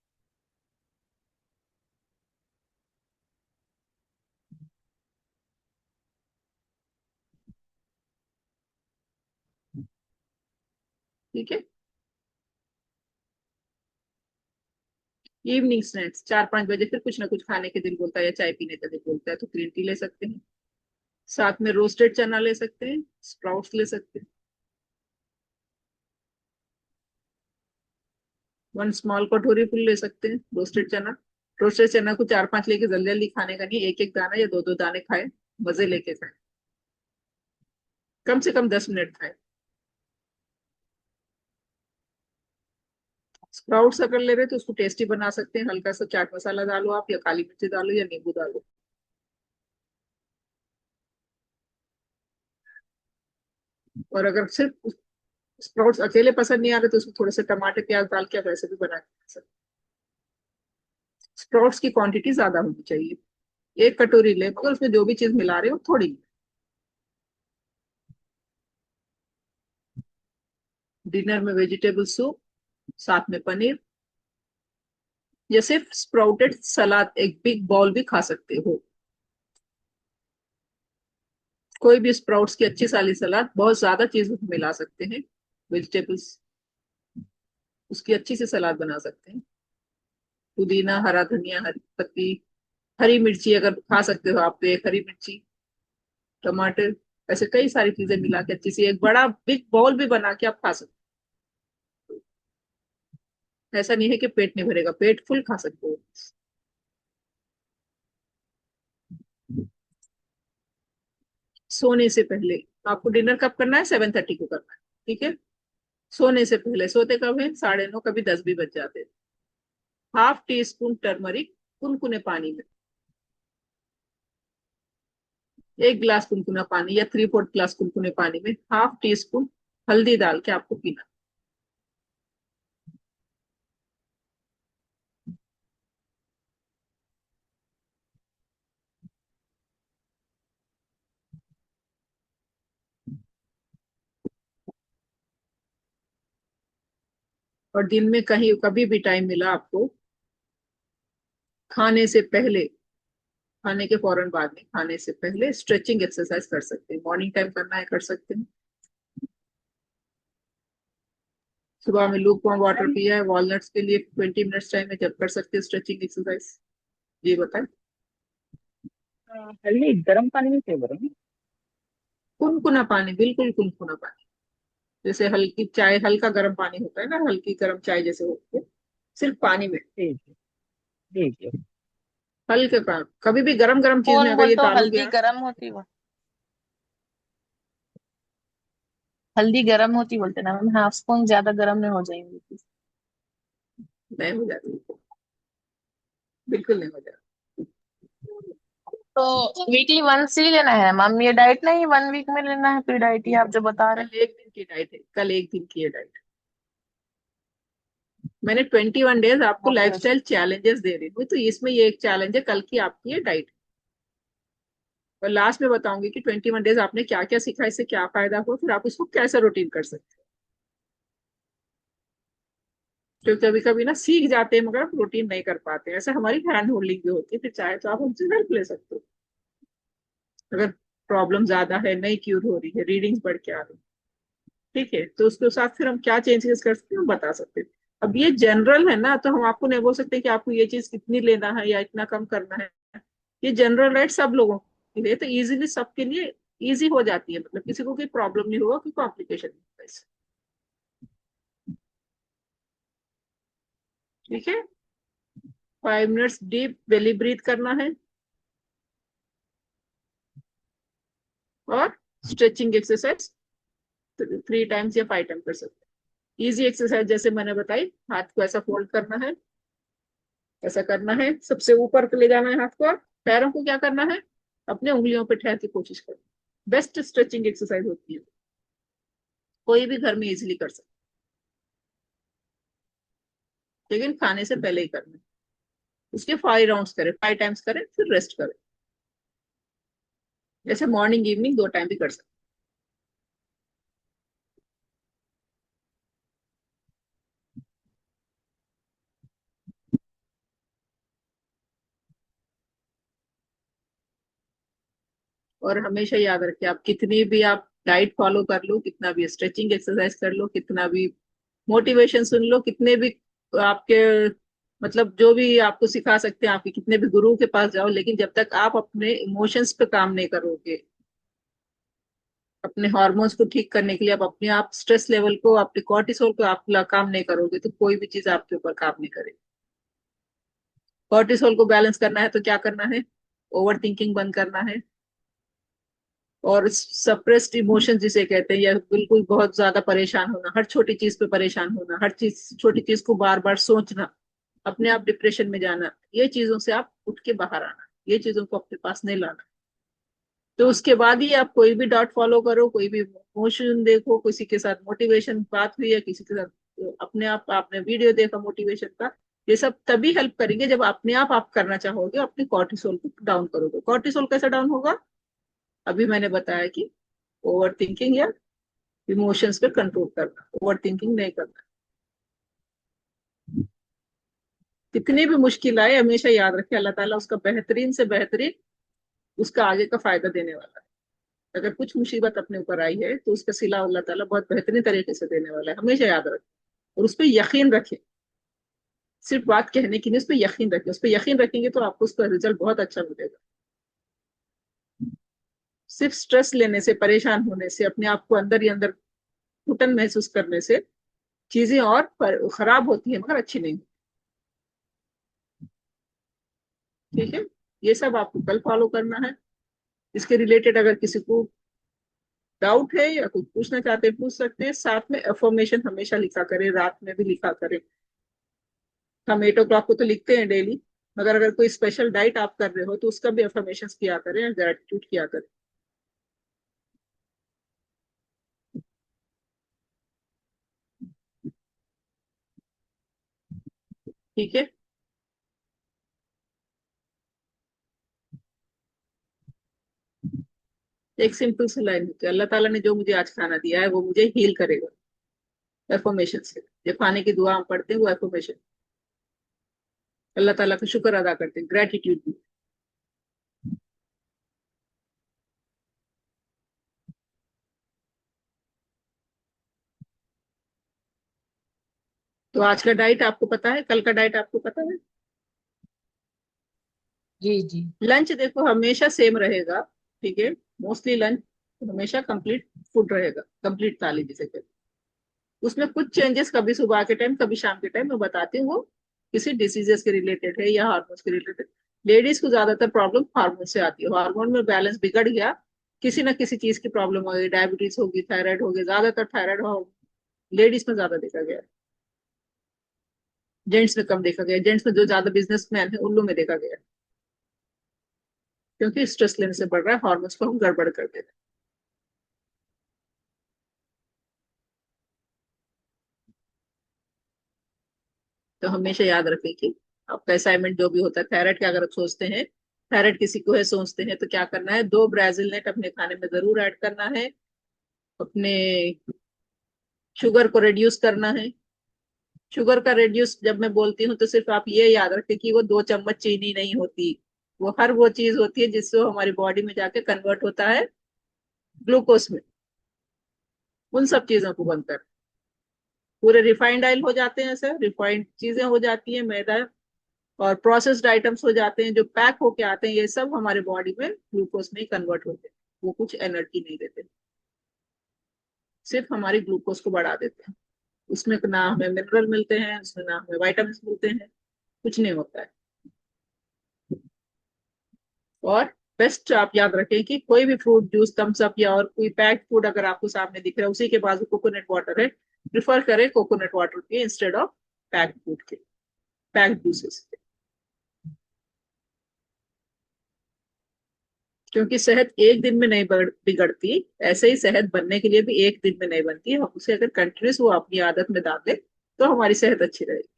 ठीक है। इवनिंग स्नैक्स 4-5 बजे फिर कुछ ना कुछ खाने के दिल बोलता है या चाय पीने का दिल बोलता है तो ग्रीन टी ले सकते हैं, साथ में रोस्टेड चना ले सकते हैं, स्प्राउट्स ले सकते हैं। 1 स्मॉल कटोरी फुल ले सकते हैं रोस्टेड चना। रोस्टेड चना को 4-5 लेके जल्दी जल्दी खाने का नहीं, एक एक दाना या 2-2 दाने खाए, मजे लेके खाए, कम से कम 10 मिनट खाए। स्प्राउट्स अगर ले रहे तो उसको टेस्टी बना सकते हैं, हल्का सा चाट मसाला डालो आप, या काली मिर्ची डालो, या नींबू डालो। और अगर सिर्फ स्प्राउट्स अकेले पसंद नहीं आ रहे तो उसमें थोड़े से टमाटर प्याज डाल के आप वैसे भी बना के खा सकते हैं। स्प्राउट्स की क्वांटिटी ज्यादा होनी चाहिए, 1 कटोरी ले मगर उसमें जो भी चीज मिला रहे हो थोड़ी। डिनर में वेजिटेबल सूप, साथ में पनीर, या सिर्फ स्प्राउटेड सलाद एक बिग बाउल भी खा सकते हो। कोई भी स्प्राउट्स की अच्छी साली सलाद, बहुत ज्यादा चीजों को मिला सकते हैं, वेजिटेबल्स, उसकी अच्छी सी सलाद बना सकते हैं। पुदीना, हरा धनिया, हरी पत्ती, हरी मिर्ची अगर खा सकते हो आप तो एक हरी मिर्ची, टमाटर, ऐसे कई सारी चीजें मिला के अच्छी सी एक बड़ा बिग बाउल भी बना के आप खा सकते हो। ऐसा नहीं है कि पेट नहीं भरेगा, पेट फुल खा सकते हो। सोने से पहले आपको डिनर कब करना है? 7:30 को करना है, ठीक है। सोने से पहले, सोते कब है? 9:30, कभी 10 भी बज जाते हैं। हाफ टी स्पून टर्मरिक कुनकुने पानी में, 1 गिलास कुनकुना पानी या 3/4 गिलास कुनकुने पानी में हाफ टी स्पून हल्दी डाल के आपको पीना। और दिन में कहीं कभी भी टाइम मिला आपको, खाने से पहले, खाने के फौरन बाद में, खाने से पहले स्ट्रेचिंग एक्सरसाइज कर सकते हैं। मॉर्निंग टाइम करना है कर सकते हैं। सुबह में लूप वार्म वाटर पिया है, वॉलनट्स के लिए 20 मिनट्स टाइम है जब कर सकते हैं स्ट्रेचिंग एक्सरसाइज। ये बताएं। हल्दी गर्म पानी में क्यों करेंगे? कुनकुना पानी, बिल्कुल कुनकुना पानी, जैसे हल्की चाय, हल्का गर्म पानी होता है ना, हल्की गर्म चाय जैसे होती है, सिर्फ पानी में। ठीक है, ठीक है। हल्के पानी, कभी भी गरम गरम चीज में कौन अगर ये बोलते हो डालोगे हल्दी आप। गर्म होती वो? हल्दी गर्म होती बोलते ना मैम, हाफ स्पून ज्यादा गर्म नहीं हो जाएंगी? नहीं हो जाती, बिल्कुल नहीं हो जाती। तो वीकली वंस ही लेना है मैम, ये डाइट नहीं 1 वीक में लेना है प्री डाइट ही आप जो बता रहे हैं? कल एक दिन की डाइट है, कल एक दिन की है डाइट। मैंने 21 डेज आपको ओके लाइफस्टाइल चैलेंजेस दे रही हूँ, तो इसमें ये एक चैलेंज है कल की आपकी ये डाइट। और लास्ट में बताऊंगी कि 21 डेज आपने क्या क्या सीखा, इससे क्या फायदा हुआ, फिर आप इसको कैसे रूटीन कर सकते हैं। तो कभी कभी ना सीख जाते हैं मगर आप रूटीन नहीं कर पाते हैं, ऐसे हमारी हैंड होल्डिंग भी होती है, फिर चाहे तो आप हमसे हेल्प ले सकते हो। अगर प्रॉब्लम ज्यादा है, नहीं क्यूर हो रही है, रीडिंग्स बढ़ के आ रही है, ठीक है, तो उसके साथ फिर हम क्या चेंजेस कर सकते हैं हम बता सकते हैं। अब ये जनरल है ना, तो हम आपको नहीं बोल सकते कि आपको ये चीज कितनी लेना है या इतना कम करना है। ये जनरल राइट सब लोगों के लिए, तो इजीली सबके लिए इजी हो जाती है, मतलब किसी को कोई प्रॉब्लम नहीं होगा, कोई कॉम्प्लिकेशन नहीं होगा इससे। ठीक है। 5 मिनट्स डीप बेली ब्रीथ करना है, और स्ट्रेचिंग एक्सरसाइज 3 टाइम्स या 5 टाइम कर सकते हैं। इजी एक्सरसाइज जैसे मैंने बताई, हाथ को ऐसा फोल्ड करना है, ऐसा करना है, सबसे ऊपर ले जाना है हाथ को, और पैरों को क्या करना है, अपने उंगलियों पे ठहर की कोशिश करना। बेस्ट स्ट्रेचिंग एक्सरसाइज होती है, कोई भी घर में इजीली कर सकते, लेकिन खाने से पहले ही करना है। उसके 5 राउंड्स करें, 5 टाइम्स करें, फिर रेस्ट करें। जैसे मॉर्निंग इवनिंग 2 टाइम भी कर सकते हैं। और हमेशा याद रखें, आप कितनी भी आप डाइट फॉलो कर लो, कितना भी स्ट्रेचिंग एक्सरसाइज कर लो, कितना भी मोटिवेशन सुन लो, कितने भी आपके मतलब जो भी आपको सिखा सकते हैं, आपके कितने भी गुरु के पास जाओ, लेकिन जब तक आप अपने इमोशंस पे काम नहीं करोगे, अपने हार्मोन्स को ठीक करने के लिए आप अपने आप स्ट्रेस लेवल को, अपने कॉर्टिसोल को आप काम नहीं करोगे, तो कोई भी चीज आपके ऊपर काम नहीं करेगी। कॉर्टिसोल को बैलेंस करना है तो क्या करना है? ओवर थिंकिंग बंद करना है, और सप्रेस्ड इमोशन जिसे कहते हैं, या बिल्कुल बहुत ज्यादा परेशान होना, हर छोटी चीज पे परेशान होना, हर चीज छोटी चीज को बार बार सोचना, अपने आप डिप्रेशन में जाना, ये चीजों से आप उठ के बाहर आना, ये चीजों को अपने पास नहीं लाना। तो उसके बाद ही आप कोई भी डॉट फॉलो करो, कोई भी मोशन देखो, किसी के साथ मोटिवेशन बात हुई है, किसी के साथ अपने आप आपने वीडियो देखा मोटिवेशन का, ये सब तभी हेल्प करेंगे जब अपने आप करना चाहोगे, अपने कॉर्टिसोल को डाउन करोगे। कॉर्टिसोल कैसे डाउन होगा? अभी मैंने बताया कि ओवर थिंकिंग या इमोशंस पे कंट्रोल करना, ओवर थिंकिंग नहीं करना। कितनी भी मुश्किल आए, हमेशा याद रखे अल्लाह ताला उसका बेहतरीन से बेहतरीन, उसका आगे का फायदा देने वाला है। अगर कुछ मुसीबत अपने ऊपर आई है तो उसका सिला अल्लाह ताला बहुत बेहतरीन तरीके से देने वाला है, हमेशा याद रखें और उस पर यकीन रखें। सिर्फ बात कहने की नहीं, उस पर यकीन रखें, उस पर यकीन रखेंगे तो आपको उसका रिजल्ट बहुत अच्छा मिलेगा। सिर्फ स्ट्रेस लेने से, परेशान होने से, अपने आप को अंदर ही अंदर घुटन महसूस करने से चीजें और खराब होती है, मगर अच्छी नहीं। ठीक है, ये सब आपको कल फॉलो करना है। इसके रिलेटेड अगर किसी को डाउट है या कुछ पूछना चाहते हैं पूछ सकते हैं। साथ में अफर्मेशन हमेशा लिखा करें, रात में भी लिखा करें। हम 8 o'clock को तो लिखते हैं डेली, मगर अगर कोई स्पेशल डाइट आप कर रहे हो तो उसका भी अफर्मेशन किया करें, ग्रेटिट्यूड किया करें। ठीक है। एक सिंपल सी लाइन होती है, अल्लाह ताला ने जो मुझे आज खाना दिया है वो मुझे हील करेगा, एफर्मेशन से। जो खाने की दुआ हम पढ़ते हैं वो एफर्मेशन, अल्लाह ताला का शुक्र अदा करते हैं, ग्रेटिट्यूड। तो आज का डाइट आपको पता है, कल का डाइट आपको पता है। जी जी। लंच देखो हमेशा सेम रहेगा। ठीक है, मोस्टली लंच हमेशा कंप्लीट फूड रहेगा, कंप्लीट थाली जिसे कहते हैं। उसमें कुछ चेंजेस कभी सुबह के टाइम कभी शाम के टाइम मैं बताती हूँ, वो किसी डिसीजेस के रिलेटेड है या हार्मोन्स के रिलेटेड। लेडीज को ज्यादातर प्रॉब्लम हार्मोन से आती है, हार्मोन में बैलेंस बिगड़ गया, किसी ना किसी चीज की प्रॉब्लम हो गई, डायबिटीज होगी, थायराइड होगी, ज्यादातर थायराइड हो लेडीज में ज्यादा देखा गया है, जेंट्स में कम देखा गया। जेंट्स में जो ज्यादा बिजनेसमैन है उन लोग में देखा गया है, क्योंकि स्ट्रेस लेने से बढ़ रहा है, हार्मोन्स को हम गड़बड़ कर देते हैं। तो हमेशा याद रखें कि आपका असाइनमेंट जो भी होता है, थायराइड का अगर आप सोचते हैं, थायराइड किसी को है सोचते हैं, तो क्या करना है, 2 ब्राजील नट अपने खाने में जरूर ऐड करना है। अपने शुगर को रिड्यूस करना है। शुगर का रिड्यूस जब मैं बोलती हूँ तो सिर्फ आप ये याद रखें कि वो 2 चम्मच चीनी नहीं होती, वो हर वो चीज होती है जिससे वो हमारी बॉडी में जाके कन्वर्ट होता है ग्लूकोज में। उन सब चीजों को बंद कर, पूरे रिफाइंड ऑयल हो जाते हैं सर, रिफाइंड चीजें हो जाती हैं, मैदा और प्रोसेस्ड आइटम्स हो जाते हैं, जो पैक होके आते हैं, ये सब हमारे बॉडी में ग्लूकोज में कन्वर्ट होते हैं। वो कुछ एनर्जी नहीं देते, सिर्फ हमारी ग्लूकोज को बढ़ा देते हैं। उसमें ना हमें मिनरल मिलते हैं, उसमें ना हमें वाइटामिन मिलते हैं, कुछ नहीं होता है। और बेस्ट आप याद रखें कि कोई भी फ्रूट जूस, थम्स अप या और कोई पैक्ड फूड अगर आपको सामने दिख रहा है, उसी के बाजू कोकोनट वाटर है, प्रिफर करें कोकोनट वाटर के इंस्टेड ऑफ पैक्ड फूड के, पैक्ड जूसेस। क्योंकि सेहत एक दिन में नहीं बिगड़ती, ऐसे ही सेहत बनने के लिए भी एक दिन में नहीं बनती। हम उसे अगर कंटिन्यूस वो अपनी आदत में डाल दें तो हमारी सेहत अच्छी रहेगी।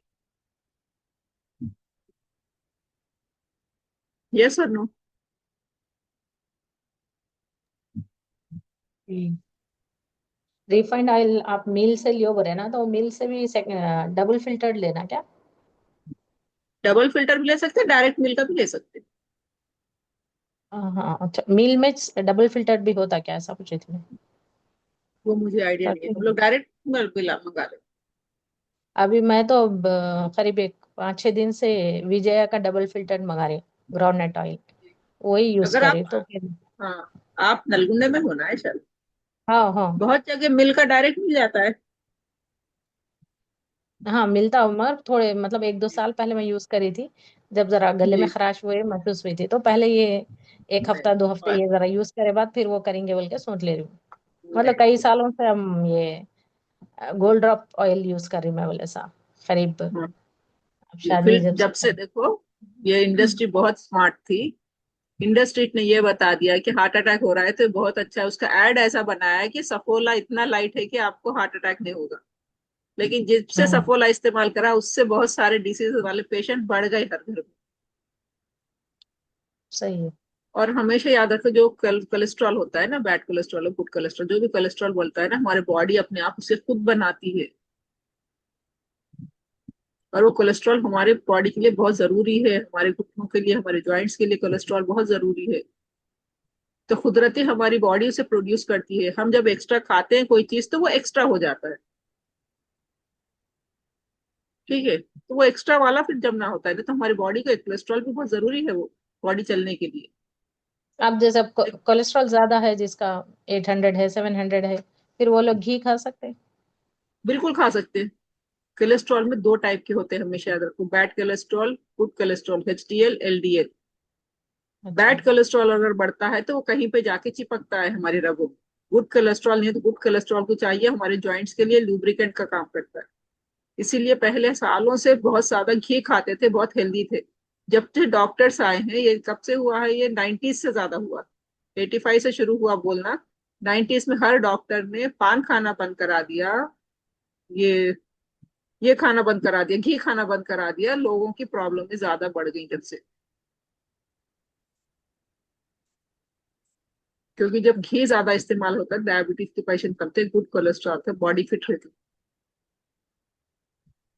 यस और नो। रिफाइंड ऑयल आप मिल से लियो बोले ना, तो मिल से भी डबल फिल्टर्ड लेना क्या? डबल फिल्टर भी ले सकते हैं, डायरेक्ट मिल्क का भी ले सकते हैं। हाँ अच्छा, मिल में डबल फिल्टर्ड भी होता क्या, ऐसा कुछ इसमें? वो मुझे आइडिया नहीं है, ताकि हम लोग डायरेक्ट मिला मंगा लेते अभी मैं तो करीब एक 5-6 दिन से विजया का डबल फिल्टर्ड मंगा रही हूँ, ग्राउंडनट ऑयल, वही हैं। यूज अगर कर आप, रही हूँ तो फिर। हाँ, आप नलगुंडे में होना है शायद, हाँ हाँ। बहुत जगह मिल का डायरेक्ट मिल जाता है। हाँ मिलता हूँ, मगर थोड़े मतलब 1-2 साल पहले मैं यूज करी थी, जब जरा गले में जी। खराश हुए महसूस हुई थी, तो पहले ये एक नहीं हफ्ता 2 हफ्ते नहीं ये जरा यूज करे बाद फिर वो करेंगे बोल के सोच ले रही हूँ। मतलब नहीं, कई सालों से हम ये गोल्ड ड्रॉप ऑयल यूज कर रही हूँ मैं बोले सा, करीब हाँ। अब शादी फिर जब जब से से देखो, ये इंडस्ट्री बहुत स्मार्ट थी। इंडस्ट्री ने ये बता दिया कि हार्ट अटैक हो रहा है तो बहुत अच्छा है, उसका एड ऐसा बनाया है कि सफोला इतना लाइट है कि आपको हार्ट अटैक नहीं होगा। लेकिन जिससे हम्म, सफोला इस्तेमाल करा उससे बहुत सारे डिसीज वाले पेशेंट बढ़ गए हर घर में। सही है। और हमेशा याद रखो, जो कोलेस्ट्रॉल होता है ना, बैड कोलेस्ट्रॉल, गुड कोलेस्ट्रॉल, जो भी कोलेस्ट्रॉल बोलता है ना, हमारे बॉडी अपने आप उसे खुद बनाती है। और वो कोलेस्ट्रॉल हमारे बॉडी के लिए बहुत जरूरी है, हमारे घुटनों के लिए, हमारे जॉइंट्स के लिए कोलेस्ट्रॉल बहुत जरूरी है। तो कुदरती हमारी बॉडी उसे प्रोड्यूस करती है, हम जब एक्स्ट्रा खाते हैं कोई चीज तो वो एक्स्ट्रा हो जाता है। ठीक है, तो वो एक्स्ट्रा वाला फिर जमना होता है, नहीं तो हमारी बॉडी का कोलेस्ट्रॉल भी बहुत जरूरी है वो बॉडी चलने के लिए। अब जैसे कोलेस्ट्रॉल ज्यादा है जिसका 800 है 700 है, फिर वो लोग घी खा सकते हैं? बिल्कुल खा सकते हैं। कोलेस्ट्रॉल में दो टाइप के होते हैं, हमेशा याद रखो, bad cholesterol, good cholesterol, HDL LDL। अच्छा। बैड कोलेस्ट्रॉल अगर बढ़ता है तो वो कहीं पे जाके चिपकता है हमारी रगों में। गुड कोलेस्ट्रॉल नहीं है, तो गुड कोलेस्ट्रॉल को चाहिए हमारे जॉइंट्स के लिए, लुब्रिकेंट का काम करता है। इसीलिए पहले सालों से बहुत ज्यादा घी खाते थे, बहुत हेल्दी थे। जब से डॉक्टर्स आए हैं, ये कब से हुआ है, ये 90s से ज्यादा हुआ। 85 से शुरू हुआ बोलना, 90s में हर डॉक्टर ने पान खाना बंद करा दिया, ये ये खाना बंद करा दिया, घी खाना बंद करा दिया, लोगों की प्रॉब्लम भी ज्यादा बढ़ गई जब से। क्योंकि जब घी ज्यादा इस्तेमाल होता है, डायबिटीज के पेशेंट कम थे, गुड कोलेस्ट्रॉल थे, बॉडी फिट रहती।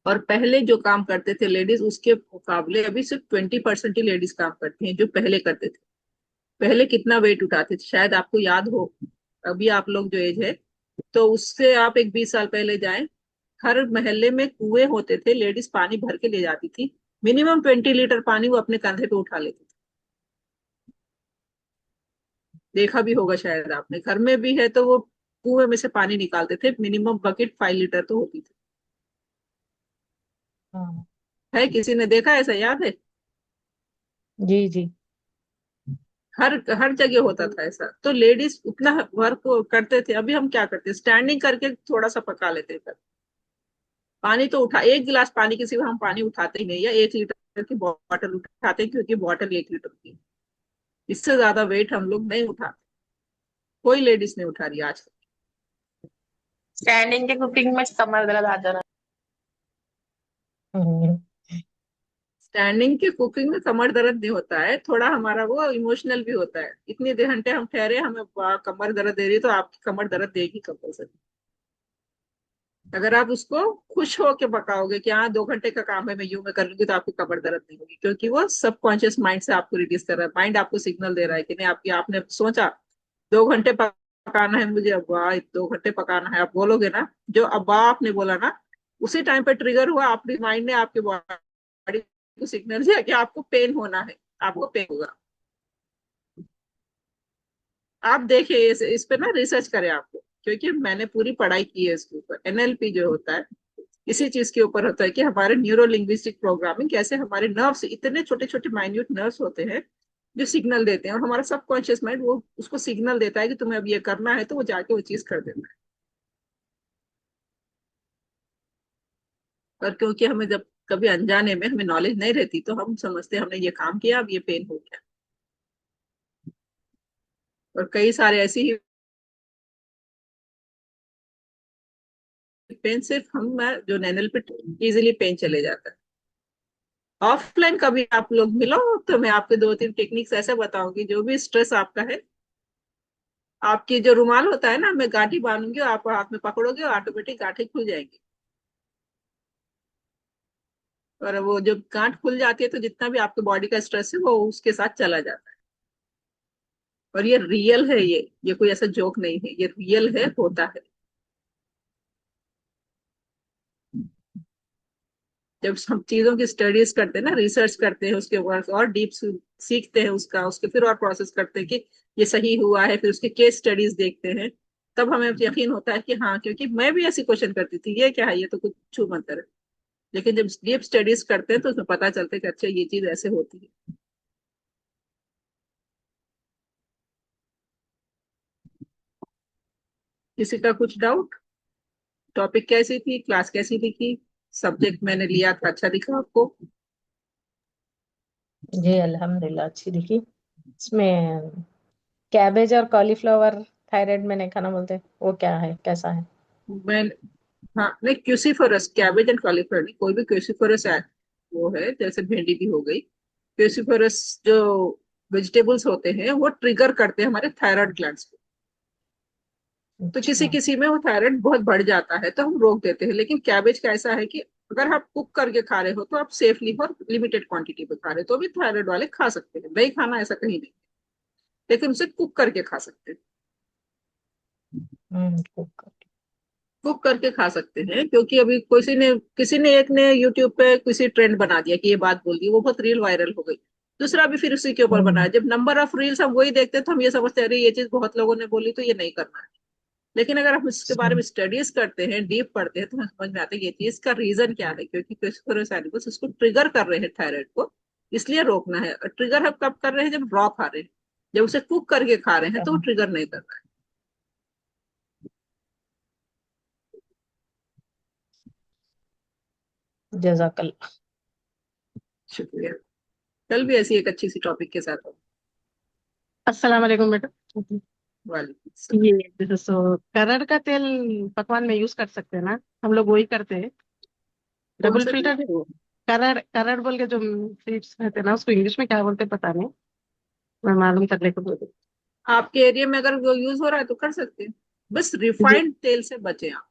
और पहले जो काम करते थे लेडीज, उसके मुकाबले अभी सिर्फ 20% ही लेडीज काम करती हैं जो पहले करते थे। पहले कितना वेट उठाते थे शायद आपको याद हो, अभी आप लोग जो एज है, तो उससे आप एक 20 साल पहले जाएं, हर मोहल्ले में कुएं होते थे, लेडीज पानी भर के ले जाती थी। मिनिमम 20 लीटर पानी वो अपने कंधे पे उठा लेती थी। देखा भी होगा शायद आपने, घर में भी है तो वो कुएं में से पानी निकालते थे, मिनिमम बकेट 5 लीटर तो होती थी। हाँ। है किसी ने देखा ऐसा, याद है? जी जी। हर हर जगह होता था ऐसा, तो लेडीज उतना वर्क करते थे। अभी हम क्या करते हैं, स्टैंडिंग करके थोड़ा सा पका लेते थे। पानी तो उठा, एक गिलास पानी के सिवा हम पानी उठाते ही नहीं, या 1 लीटर की बॉटल उठाते हैं, क्योंकि बॉटल 1 लीटर की है। इससे ज्यादा वेट हम लोग नहीं उठाते, कोई लेडीज नहीं उठा रही आज तक। स्टैंडिंग के कुकिंग में कमर दर्द आ जा रहा हम्म। स्टैंडिंग की कुकिंग में कमर दर्द नहीं होता है, थोड़ा हमारा वो इमोशनल भी होता है। इतने देर घंटे हम ठहरे, हमें कमर दर्द दे रही है, तो आपकी कमर दर्द देगी कंपल्सरी। अगर आप उसको खुश हो के पकाओगे कि हाँ 2 घंटे का काम है, मैं यूं मैं कर लूंगी, तो आपकी कमर दर्द नहीं होगी, क्योंकि वो सबकॉन्शियस माइंड से आपको रिलीज कर रहा है। माइंड आपको सिग्नल दे रहा है कि नहीं, आपकी आपने सोचा 2 घंटे पकाना है मुझे, अब्बा 2 घंटे पकाना है, आप बोलोगे ना, जो अब्बा आपने बोला ना, उसी टाइम पे ट्रिगर हुआ, आपकी माइंड ने आपके बॉडी को सिग्नल दिया कि आपको पेन होना है, आपको पेन होगा। आप देखिए इस पे ना रिसर्च करें आपको, क्योंकि मैंने पूरी पढ़ाई की है इसके ऊपर। NLP जो होता है, इसी चीज के ऊपर होता है कि हमारे न्यूरो लिंग्विस्टिक प्रोग्रामिंग कैसे, हमारे नर्व्स, इतने छोटे छोटे माइन्यूट नर्व्स होते हैं जो सिग्नल देते हैं, और हमारा सबकॉन्शियस माइंड वो उसको सिग्नल देता है कि तुम्हें अब ये करना है, तो वो जाके वो चीज कर देता है। पर क्योंकि हमें जब कभी अनजाने में हमें नॉलेज नहीं रहती, तो हम समझते हैं हमने ये काम किया, अब ये पेन हो गया। और कई सारे ऐसी ही पेन सिर्फ हम जो नैनल पे इजिली पेन चले जाता है। ऑफलाइन कभी आप लोग मिलो तो मैं आपको 2-3 टेक्निक्स ऐसे बताऊंगी, जो भी स्ट्रेस आपका है, आपकी जो रुमाल होता है ना, मैं गांठी बांधूंगी, आप हाथ में पकड़ोगे और ऑटोमेटिक गांठें खुल जाएंगी। और वो जब गांठ खुल जाती है, तो जितना भी आपके बॉडी का स्ट्रेस है वो उसके साथ चला जाता है। और ये रियल है, ये कोई ऐसा जोक नहीं है, ये रियल है, होता है। जब हम चीजों की स्टडीज करते हैं ना, रिसर्च करते हैं उसके ऊपर, और डीप सीखते हैं उसका, उसके फिर और प्रोसेस करते हैं कि ये सही हुआ है, फिर उसके केस स्टडीज देखते हैं, तब हमें यकीन होता है कि हाँ, क्योंकि मैं भी ऐसी क्वेश्चन करती थी, ये क्या है, ये तो कुछ छू मंतर है। लेकिन जब डीप स्टडीज करते हैं तो उसमें पता चलता है कि अच्छा ये चीज ऐसे होती है। किसी का कुछ डाउट? टॉपिक कैसी थी, क्लास कैसी दिखी, सब्जेक्ट मैंने लिया था अच्छा दिखा आपको? जी अल्हम्दुलिल्लाह अच्छी दिखी। इसमें कैबेज और कॉलीफ्लावर थायराइड में नहीं खाना बोलते, वो क्या है, कैसा है? मैं, हाँ नहीं, क्यूसीफरस, कैबेज एंड कॉलीफ्लावर नहीं, कोई भी क्यूसीफरस है, वो है, जैसे भिंडी भी हो गई। क्रूसीफरस जो वेजिटेबल्स होते हैं, वो ट्रिगर करते हैं हमारे थायराइड ग्लैंड्स को। तो किसी अच्छा। किसी में वो थायराइड बहुत बढ़ जाता है, तो हम रोक देते हैं। लेकिन कैबेज का ऐसा है कि अगर आप कुक करके खा रहे हो, तो आप सेफली और लिमिटेड क्वांटिटी में खा रहे हो, तो भी थायराइड वाले खा सकते हैं, नहीं खाना ऐसा कहीं नहीं, लेकिन उसे कुक करके खा सकते हैं। कुक। कुक करके खा सकते हैं, क्योंकि अभी किसी ने एक ने यूट्यूब पे किसी ट्रेंड बना दिया कि ये बात बोल दी, वो बहुत रील वायरल हो गई। दूसरा भी फिर उसी के ऊपर बनाया। जब नंबर ऑफ रील्स हम वही देखते हैं तो हम ये समझते हैं अरे ये चीज बहुत लोगों ने बोली तो ये नहीं करना है। लेकिन अगर हम इसके बारे में स्टडीज करते हैं, डीप पढ़ते हैं, तो हमें समझ में आता है ये चीज का रीजन क्या है, क्योंकि क्रिस्परस एनिमल्स उसको ट्रिगर कर रहे हैं थायराइड को, इसलिए रोकना है। और ट्रिगर हम कब कर रहे हैं, जब रॉ खा रहे हैं। जब उसे कुक करके खा रहे हैं तो वो ट्रिगर नहीं कर रहा है। जजाकल्ला। शुक्रिया। कल भी ऐसी एक अच्छी सी टॉपिक के साथ हो। अस्सलाम वालेकुम बेटा। वालेकुम सलाम। ये जैसे करड़ का तेल पकवान में यूज कर सकते हैं ना, हम लोग वही करते हैं। कौन डबल सा चीज? फिल्टर है वो। करड़ करड़ बोल के जो सीड्स रहते हैं ना, उसको इंग्लिश में क्या बोलते हैं पता नहीं, मैं मालूम करने को बोल आपके एरिया में अगर वो यूज हो रहा है तो कर सकते हैं। बस जी। रिफाइंड तेल से बचें आप।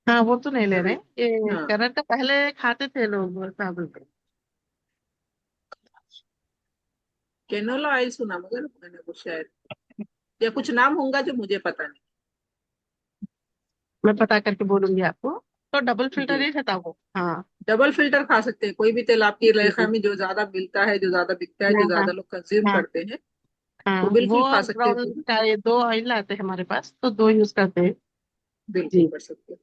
हाँ वो तो नहीं ले रहे, ये हाँ, करड़ का पहले खाते थे लोग, वो क्या बोलते हैं। केनोला ऑयल सुना मगर मैंने कुछ शायद, या कुछ नाम होगा जो मुझे पता नहीं। मैं पता करके बोलूंगी आपको। तो डबल फिल्टर जी, ही रहता वो, हाँ। डबल फिल्टर खा सकते हैं। कोई भी तेल आपकी जी इलाका जी। में जो ज्यादा मिलता है, जो ज्यादा बिकता है, हाँ जो हाँ ज्यादा लोग कंज्यूम हाँ करते हैं, हाँ, वो वो बिल्कुल खा और सकते हैं ब्राउन वो। का, ये दो ऑयल आते हैं हमारे पास, तो दो यूज करते हैं। बिल्कुल जी कर सकते हैं।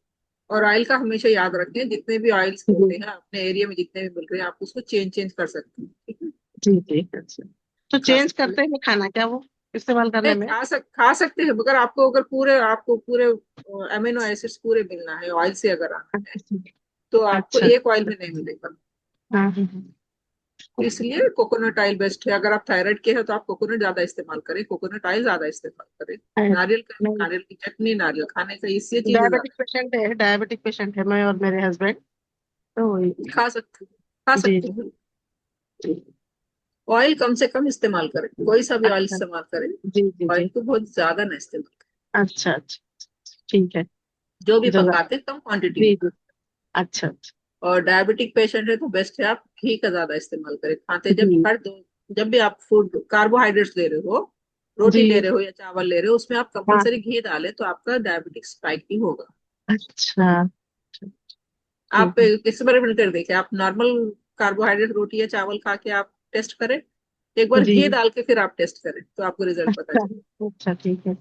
और ऑयल का हमेशा याद रखें, जितने भी ऑयल्स जी होते हैं अपने एरिया में जितने भी मिल रहे हैं, आप उसको चेंज चेंज कर सकते हैं, ठीक है। जी जी। अच्छा, तो खा चेंज सकते हैं। करते हैं खाना क्या वो इस्तेमाल करने नहीं, में? खा सकते हैं, मगर आपको पूरे अमीनो एसिड्स पूरे मिलना है ऑयल से अगर आना है, तो आपको अच्छा। एक ऑयल में नहीं मिलेगा। हाँ हाँ हाँ। इसलिए कोकोनट ऑयल बेस्ट है। अगर आप थायराइड के हैं तो आप कोकोनट ज्यादा इस्तेमाल करें, कोकोनट ऑयल ज्यादा इस्तेमाल करें। नारियल का, नहीं, नारियल की चटनी, नारियल खाने का, इससे चीज डायबिटिक ज्यादा पेशेंट है, डायबिटिक पेशेंट है मैं और मेरे हस्बैंड, तो वही। खा सकते हैं। खा जी सकते जी हैं। जी। ऑयल कम से कम इस्तेमाल करें, कोई सा भी ऑयल अच्छा। इस्तेमाल करें। जी जी ऑयल जी। को बहुत ज्यादा ना इस्तेमाल करें। अच्छा अच्छा, ठीक है। जो भी जजा। पकाते हैं कम क्वांटिटी में जी जी। खाएं। अच्छा अच्छा। और डायबिटिक पेशेंट है तो बेस्ट है आप घी का ज्यादा इस्तेमाल करें खाते, जी जब भी आप फूड कार्बोहाइड्रेट्स ले रहे हो, रोटी ले जी। रहे हो या चावल ले रहे हो, उसमें आप हाँ। कंपलसरी घी डालें तो आपका डायबिटिक स्पाइक ही होगा। अच्छा अच्छा, आप ठीक है। एक्सपेरिमेंट कर देखिए, आप नॉर्मल कार्बोहाइड्रेट रोटी या चावल खा के आप टेस्ट करें, एक बार जी। घी डाल के फिर आप टेस्ट करें तो आपको रिजल्ट पता अच्छा चले। अच्छा, ठीक है।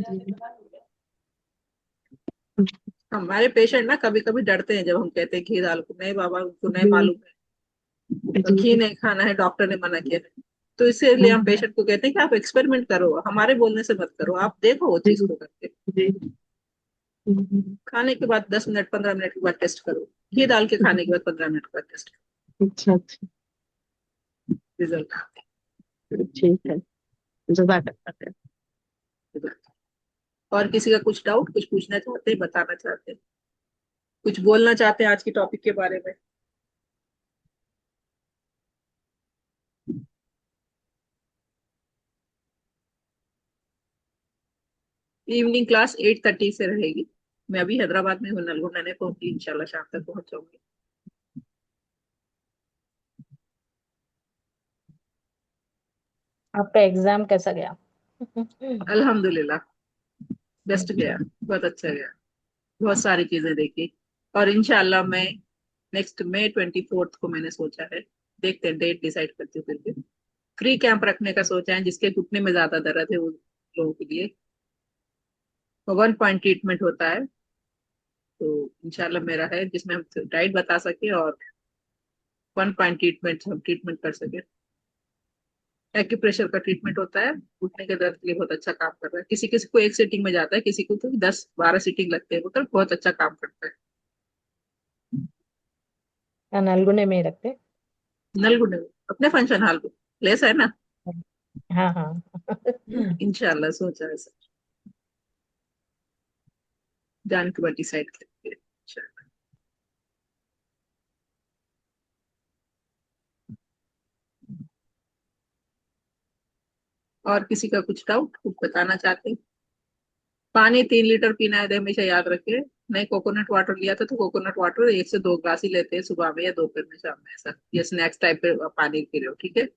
जी। हमारे पेशेंट ना कभी कभी डरते हैं जब हम कहते हैं घी डाल को, नहीं बाबा उनको नहीं जी मालूम है, जी घी जी। नहीं खाना है, डॉक्टर ने मना किया है। तो इसीलिए हम पेशेंट को कहते हैं कि आप एक्सपेरिमेंट करो, हमारे बोलने से मत करो, आप देखो वो जी चीज को करके। जी खाने के बाद 10 मिनट 15 मिनट के बाद टेस्ट करो, घी डाल के खाने के बाद 15 मिनट के बाद टेस्ट अच्छा अच्छा, करो, रिजल्ट ठीक है। जजाकल्ला। और किसी का कुछ डाउट, कुछ पूछना चाहते हैं, बताना चाहते हैं, कुछ बोलना चाहते हैं आज की टॉपिक के बारे में? इवनिंग क्लास 8:30 से रहेगी। मैं अभी हैदराबाद में हूँ, नलगोंडा नहीं पहुंची, इंशाल्लाह शाम तक पहुंच जाऊंगी। आपका एग्जाम कैसा गया? अल्हम्दुलिल्लाह, बेस्ट गया, बहुत अच्छा गया। बहुत सारी चीजें देखी। और इंशाल्लाह मैं नेक्स्ट मई 24 को मैंने सोचा है, देखते हैं डेट डिसाइड करती हूँ फिर भी। फ्री कैंप रखने का सोचा है, जिसके घुटने में ज्यादा दर्द है वो लोगों के लिए 1 पॉइंट ट्रीटमेंट होता है। तो इंशाल्लाह मेरा है जिसमें हम डाइट बता सके और 1 पॉइंट ट्रीटमेंट हम ट्रीटमेंट कर सके। एक्यूप्रेशर का ट्रीटमेंट होता है, घुटने के दर्द के लिए बहुत अच्छा काम कर रहा है। किसी किसी को एक सीटिंग में जाता है, किसी को तो 10-12 सीटिंग लगते हैं, मतलब बहुत अच्छा काम करता है। नलगुने में ही रखते? नलगुंडे में, अपने फंक्शन हॉल को प्लेस है ना। हाँ हाँ। इंशाल्लाह सोचा है सर, जान के बाद डिसाइड करेंगे इंशाल्लाह। और किसी का कुछ डाउट, कुछ बताना चाहते हैं? पानी 3 लीटर पीना है, हमेशा याद रखिए। नहीं, कोकोनट वाटर लिया था तो कोकोनट वाटर 1 से 2 ग्लास ही लेते हैं, सुबह में या दोपहर में, शाम में, ऐसा। या स्नैक्स टाइप पे आप पानी पी रहे हो, ठीक है।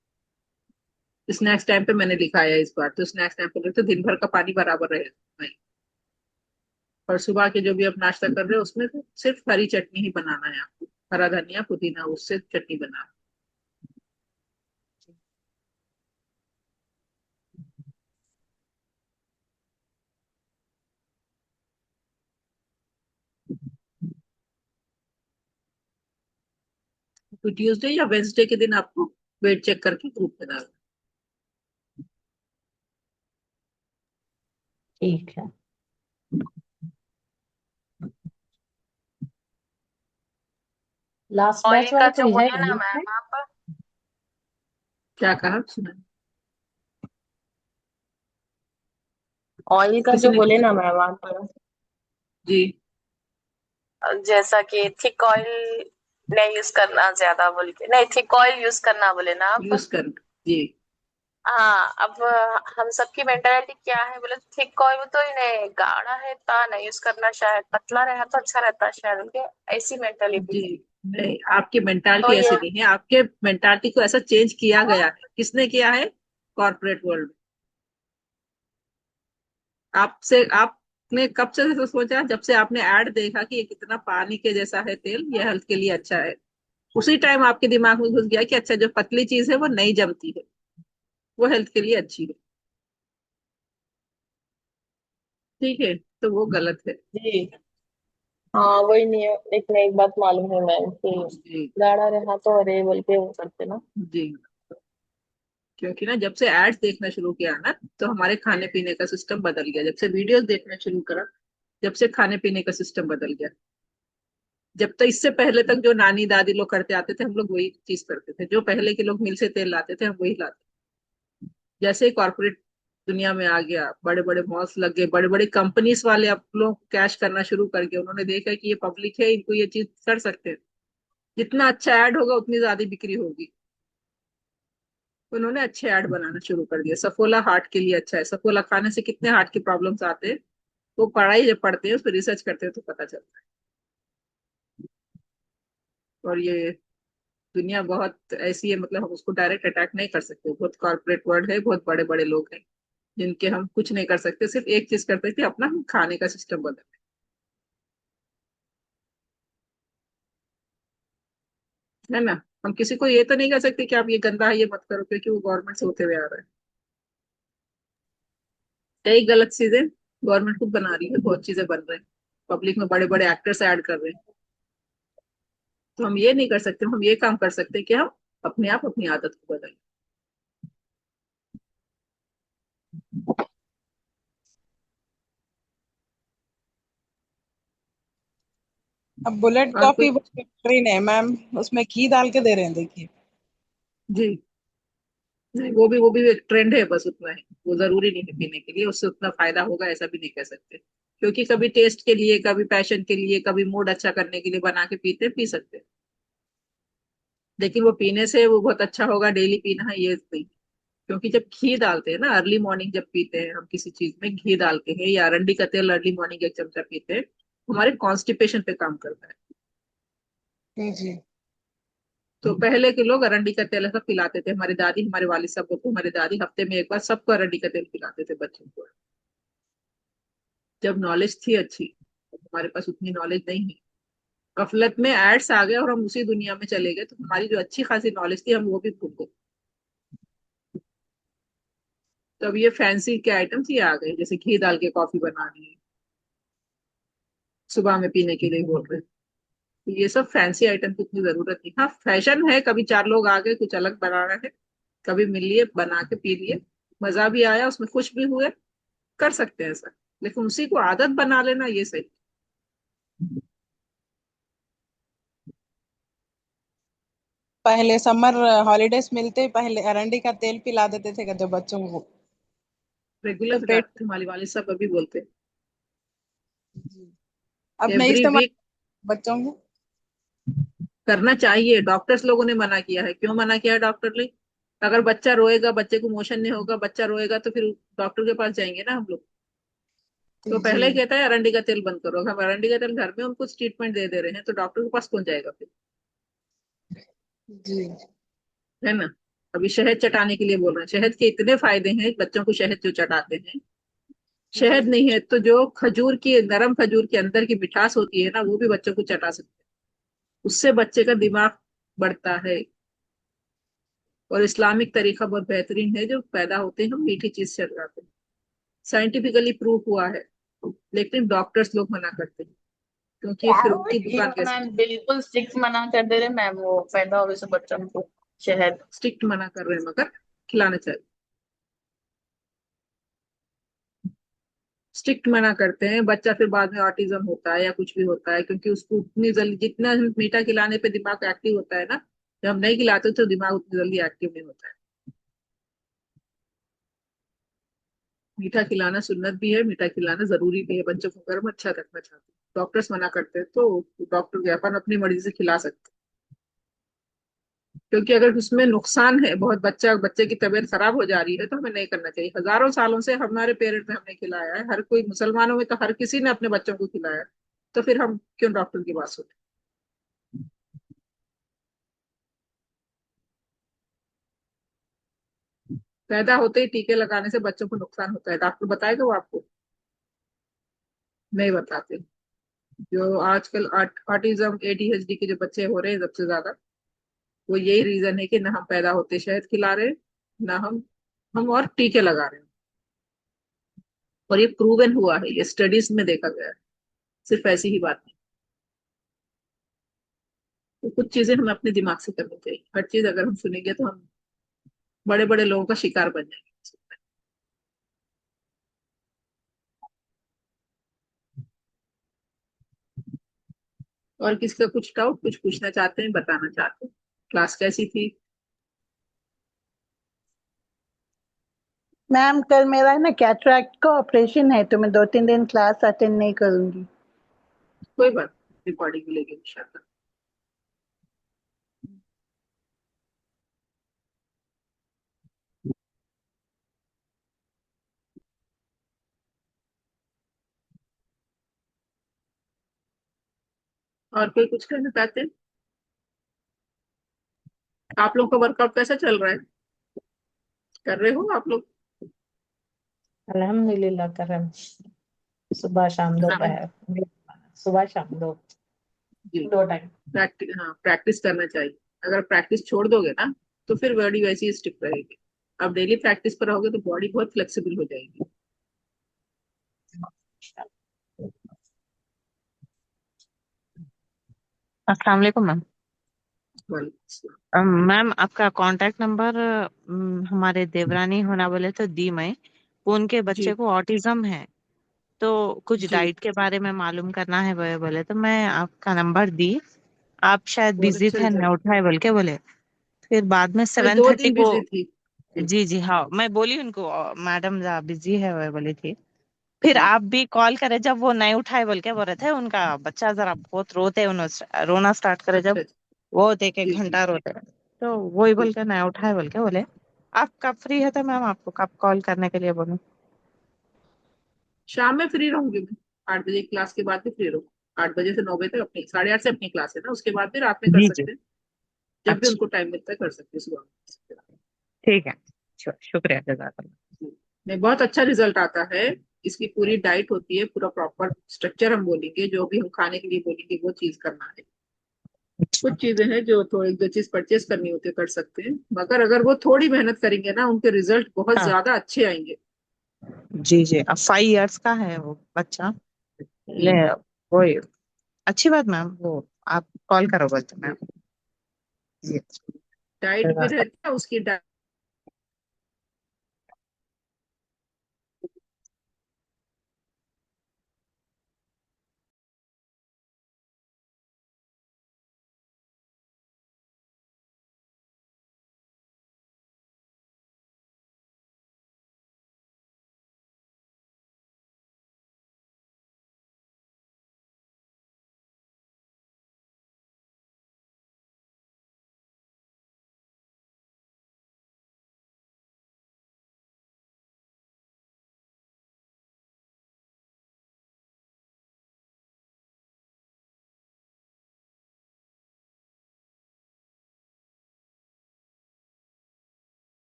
स्नैक्स टाइम पे मैंने लिखाया है इस बार, तो स्नैक्स टाइम पे लेते तो दिन भर का पानी बराबर रहेगा। नहीं, और सुबह के जो भी आप नाश्ता कर रहे हो उसमें तो सिर्फ हरी चटनी ही बनाना है आपको, हरा धनिया पुदीना उससे चटनी बनाना। तो ट्यूसडे या वेंसडे के दिन आपको वेट चेक करके ग्रुप में डालना। ठीक है। लास्ट ऑयल बैच का वाला जो कोई है बोले ना ग्रुप में? मैम आप, क्या कहा सुना? ऑयल का किसी जो ने? बोले ना मैम आप, जी। जैसा कि थिक ऑयल नहीं यूज करना ज्यादा बोल के, नहीं थिक ऑयल यूज करना बोले ना आप। यूज कर। जी। हाँ, अब हम सबकी मेंटालिटी क्या है बोले, थिक ऑयल तो ही नहीं, गाढ़ा है ता नहीं यूज करना, शायद पतला रहा तो अच्छा रहता है शायद, उनके ऐसी मेंटालिटी जी। है। नहीं, आपकी तो मेंटालिटी ये ऐसी नहीं है, आपके मेंटालिटी को ऐसा चेंज किया गया है। किसने किया है? Corporate world. आपसे आपने कब से ऐसा सोचा? जब से आपने ऐड देखा कि ये कितना पानी के जैसा है तेल, ये हेल्थ के लिए अच्छा है, उसी टाइम आपके दिमाग में घुस गया कि अच्छा जो पतली चीज है वो नहीं जमती है, वो हेल्थ के लिए अच्छी है। ठीक है, तो वो गलत है। जी, हाँ वही नहीं है, एक नई बात मालूम है मैम कि जी। गाढ़ा रहा तो अरे बोल के वो करते ना। जी। क्योंकि ना जब से एड्स देखना शुरू किया ना, तो हमारे खाने पीने का सिस्टम बदल गया। जब से वीडियोस देखना शुरू करा, जब से खाने पीने का सिस्टम बदल गया। जब तक इससे पहले तक जो नानी दादी लोग करते आते थे, हम लोग वही चीज करते थे। जो पहले के लोग मिल से तेल लाते थे हम वही लाते। जैसे ही कॉर्पोरेट दुनिया में आ गया, बड़े बड़े मॉल्स लग गए, बड़े बड़े कंपनीज वाले आप लोग कैश करना शुरू करके, उन्होंने देखा कि ये पब्लिक है, इनको ये चीज कर सकते हैं, जितना अच्छा ऐड होगा उतनी ज्यादा बिक्री होगी। उन्होंने अच्छे ऐड बनाना शुरू कर दिया। सफोला हार्ट के लिए अच्छा है, सफोला खाने से कितने हार्ट के प्रॉब्लम्स आते हैं, वो पढ़ाई जब पढ़ते हैं उस पर रिसर्च करते हैं तो पता चलता है। और ये दुनिया बहुत ऐसी है, मतलब हम उसको डायरेक्ट अटैक नहीं कर सकते। बहुत कॉर्पोरेट वर्ल्ड है, बहुत बड़े बड़े लोग हैं जिनके हम कुछ नहीं कर सकते। सिर्फ एक चीज कर सकते हैं, अपना हम खाने का सिस्टम बदल, है ना। हम किसी को ये तो नहीं कर सकते कि आप ये गंदा है ये मत करो, क्योंकि वो गवर्नमेंट से होते हुए आ रहा है। कई गलत चीजें गवर्नमेंट खुद बना रही है, बहुत चीजें बन रही हैं, पब्लिक में बड़े बड़े एक्टर्स ऐड कर रहे हैं। तो हम ये नहीं कर सकते, हम ये काम कर सकते हैं कि हम अपने आप अपनी आदत को बदलें। अब बुलेट और कॉफी कुछ? बेहतरीन है मैम, उसमें घी डाल के दे रहे हैं देखिए। जी। नहीं, वो भी एक ट्रेंड है, बस उतना ही। वो जरूरी नहीं है पीने के लिए, उससे उतना फायदा होगा ऐसा भी नहीं कह सकते। क्योंकि कभी टेस्ट के लिए, कभी पैशन के लिए, कभी मूड अच्छा करने के लिए बना के पीते, पी सकते हैं। लेकिन वो पीने से वो बहुत अच्छा होगा, डेली पीना है ये नहीं। क्योंकि जब घी डालते हैं ना अर्ली मॉर्निंग, जब पीते हैं हम किसी चीज में घी डालते हैं, या अरंडी का तेल अर्ली मॉर्निंग 1 चमचा पीते हैं, हमारे कॉन्स्टिपेशन पे काम करता है। जी जी। तो पहले के लोग अरंडी का तेल ऐसा पिलाते थे, हमारी दादी हमारे वालिद साहब को, हमारी दादी हफ्ते में एक बार सबको अरंडी का तेल पिलाते थे बच्चों को। जब नॉलेज थी अच्छी, हमारे पास उतनी नॉलेज नहीं है। गफलत में एड्स आ गए और हम उसी दुनिया में चले गए, तो हमारी जो अच्छी खासी नॉलेज थी हम वो भी भूल गए। तो अब ये फैंसी के आइटम्स ये आ गए, जैसे घी डाल के कॉफी बनानी, सुबह में पीने के लिए बोल रहे हैं। तो ये सब फैंसी आइटम की इतनी जरूरत नहीं। हाँ फैशन है, कभी चार लोग आ गए कुछ अलग बनाना है, कभी मिल लिए बना के पी लिए, मजा भी आया उसमें, खुश भी हुए, कर सकते हैं ऐसा। लेकिन उसी को आदत बना लेना ये सही। पहले समर हॉलीडेज मिलते ही पहले अरंडी का तेल पिला देते थे जब बच्चों को, तो रेगुलर पेट। डालते हमारे वाले सब अभी बोलते हैं। जी। अब नहीं एवरी इस्तेमाल वीक बच्चों को। करना चाहिए, डॉक्टर्स लोगों ने मना किया है। क्यों मना किया है डॉक्टर ने? अगर बच्चा रोएगा, बच्चे को मोशन नहीं होगा, बच्चा रोएगा, तो फिर डॉक्टर के पास जाएंगे ना हम लोग। तो जी पहले ही कहता है अरंडी का तेल बंद करो। हम अरंडी का तेल घर में उनको ट्रीटमेंट दे रहे हैं, तो डॉक्टर के पास कौन जाएगा फिर? जी। है ना। अभी शहद चटाने के लिए बोल रहे हैं, शहद के इतने फायदे हैं, बच्चों को शहद जो चटाते हैं, शहद नहीं है तो जो खजूर की, नरम खजूर के अंदर की मिठास होती है ना, वो भी बच्चों को चटा सकते हैं। उससे बच्चे का दिमाग बढ़ता है। और इस्लामिक तरीका बहुत बेहतरीन है, जो पैदा होते हैं हम मीठी चीज से लगाते हैं। साइंटिफिकली प्रूव हुआ है। लेकिन डॉक्टर्स लोग मना करते हैं, क्योंकि फिर उनकी ठीक दुकान है कैसे मैम, चलेगी। बिल्कुल स्ट्रिक्ट मना कर दे रहे मैम, वो पैदा होने से बच्चों को शहद। स्ट्रिक्ट मना कर रहे हैं, मगर खिलाना चाहिए। स्ट्रिक्ट मना करते हैं, बच्चा फिर बाद में ऑटिज्म होता है या कुछ भी होता है, क्योंकि उसको उतनी जल्दी, जितना मीठा खिलाने पे दिमाग एक्टिव होता है ना, जब हम नहीं खिलाते तो दिमाग उतनी जल्दी एक्टिव नहीं होता है। मीठा खिलाना सुन्नत भी है, मीठा खिलाना जरूरी भी है, बच्चों को गर्म अच्छा रखना चाहते हैं। डॉक्टर्स मना करते हैं तो डॉक्टर के अपन अपनी मर्जी से खिला सकते हैं। क्योंकि अगर उसमें नुकसान है बहुत, बच्चे की तबीयत खराब हो जा रही है, तो हमें नहीं करना चाहिए। हजारों सालों से हमारे पेरेंट्स ने हमें खिलाया है, हर कोई, मुसलमानों में तो हर किसी ने अपने बच्चों को खिलाया है। तो फिर हम क्यों डॉक्टर की बात सुने। पैदा होते ही टीके लगाने से बच्चों को नुकसान होता है, डॉक्टर बताएगा वो आपको? नहीं बताते। जो आजकल ऑटिज्म ADHD के जो बच्चे हो रहे हैं सबसे ज्यादा, वो यही रीजन है कि ना हम पैदा होते शहद खिला रहे हैं, ना हम और टीके लगा रहे हैं। और ये प्रूवन हुआ है, ये स्टडीज में देखा गया है, सिर्फ ऐसी ही बात नहीं। तो कुछ चीजें हमें अपने दिमाग से करनी चाहिए। हर चीज अगर हम सुनेंगे तो हम बड़े बड़े लोगों का शिकार बन जाएंगे। और किसी का कुछ डाउट, कुछ पूछना चाहते हैं, बताना चाहते हैं? क्लास कैसी थी? मैम कल मेरा है ना कैटरैक्ट का ऑपरेशन है, तो मैं 2-3 दिन क्लास अटेंड नहीं करूंगी। कोई बात, रिकॉर्डिंग मिलेगी इंशाल्लाह। और कोई कुछ कहना चाहते हैं? आप लोग का वर्कआउट कैसा चल रहा है? कर रहे हो आप लोग? अल्हम्दुलिल्लाह करम। सुबह शाम हाँ दोपहर, सुबह शाम दो जी। दो टाइम। प्रैक्टिस, हाँ प्रैक्टिस करना चाहिए। अगर प्रैक्टिस छोड़ दोगे ना, तो फिर बॉडी वैसी ही स्टिफ रहेगी। अब डेली प्रैक्टिस पर रहोगे तो बॉडी बहुत फ्लेक्सिबल हो जाएगी। अस्सलाम वालेकुम मैम। वालेकुम अस्सलाम। मैम आपका कांटेक्ट नंबर हमारे देवरानी होना बोले तो दी मैं, वो उनके बच्चे जी को ऑटिज्म है, तो कुछ जी। डाइट के बारे में मालूम करना है बोले बोले तो मैं आपका नंबर दी। आप शायद बहुत बिजी अच्छा थे, मैं रिजल्ट। उठाए बोल के बोले। फिर बाद में मैं 7:30 2 दिन को। बिजी थी। जी जी जी हाँ, मैं बोली उनको मैडम जा बिजी है वो बोली थी। फिर जी। आप भी कॉल करे जब वो नहीं उठाए बोल के बोल रहे थे, उनका बच्चा जरा बहुत रोते, उन्होंने रोना स्टार्ट करे अच्छा जब, अच्छा। वो देख एक जी जी घंटा रोते रहे। तो वही जी। बोल के नहीं उठाए बोल के बोले। आप कब फ्री है तो मैम आपको कब कॉल करने के लिए बोलूं? शाम में फ्री रहूंगी मैं। 8 बजे की क्लास के बाद भी फ्री रहूंगी। 8 बजे से 9 बजे तक अपनी, 8:30 से अपनी क्लास है ना, उसके बाद भी रात में कर जी जी। सकते हैं। जब भी अच्छा, उनको टाइम मिलता है कर सकते हैं, सुबह में। ठीक है। शुक्रिया जजाकल्ला। नहीं, बहुत अच्छा रिजल्ट आता है। इसकी पूरी डाइट होती है, पूरा प्रॉपर स्ट्रक्चर हम बोलेंगे, जो भी हम खाने के लिए बोलेंगे वो चीज करना है। कुछ चीजें हैं जो थोड़ी दो चीज परचेज करनी होती है, कर सकते हैं, मगर अगर वो थोड़ी मेहनत करेंगे ना, उनके रिजल्ट बहुत हाँ ज्यादा अच्छे आएंगे। जी जी, अब 5 इयर्स का है वो बच्चा। ले, जी वही अच्छी बात मैम, वो आप कॉल करो बोलते मैम। जी। जी। डाइट भी रहती है उसकी।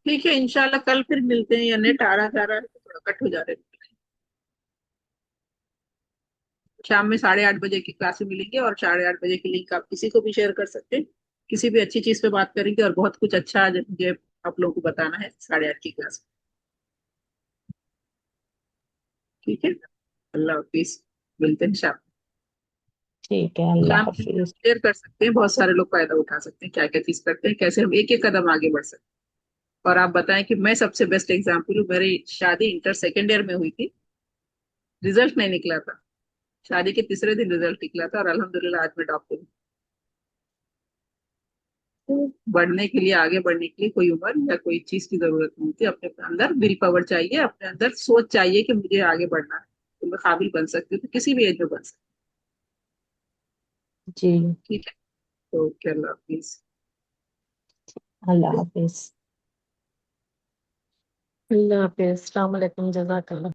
ठीक है, इंशाल्लाह कल फिर मिलते हैं। या नेट आ रहा जा रहा है तो थोड़ा कट हो जा रहा है। शाम में 8:30 बजे की क्लास में मिलेंगे, और 8:30 बजे की लिंक आप किसी को भी शेयर कर सकते हैं। किसी भी अच्छी चीज पे बात करेंगे, और बहुत कुछ अच्छा आज मुझे आप लोगों को बताना है 8:30 की क्लास में। ठीक है, अल्लाह हाफिज, मिलते हैं शाम। ठीक है, अल्लाह शाम में हाफिज। शेयर कर सकते हैं, बहुत सारे लोग फायदा उठा सकते हैं, क्या क्या चीज करते हैं, कैसे हम एक एक कदम आगे बढ़ सकते हैं। और आप बताएं कि मैं सबसे बेस्ट एग्जाम्पल हूँ। मेरी शादी इंटर सेकेंड ईयर में हुई थी, रिजल्ट नहीं निकला था। शादी के तीसरे दिन रिजल्ट निकला था, और अल्हम्दुलिल्लाह आज मैं डॉक्टर हूँ। तो बढ़ने के लिए, आगे बढ़ने के लिए कोई उम्र या कोई चीज की जरूरत नहीं होती। अपने अंदर विल पावर चाहिए, अपने अंदर सोच चाहिए कि मुझे आगे बढ़ना है, तो मैं काबिल बन सकती हूँ, तो किसी भी एज में बन सकती जी, हूँ। ठीक है, तो ओके, अल्लाह हाफिज। अल्लाह हाफिज। अल्लाह हाफिज, अस्सलाम वालेकुम, जज़ाकल्लाह।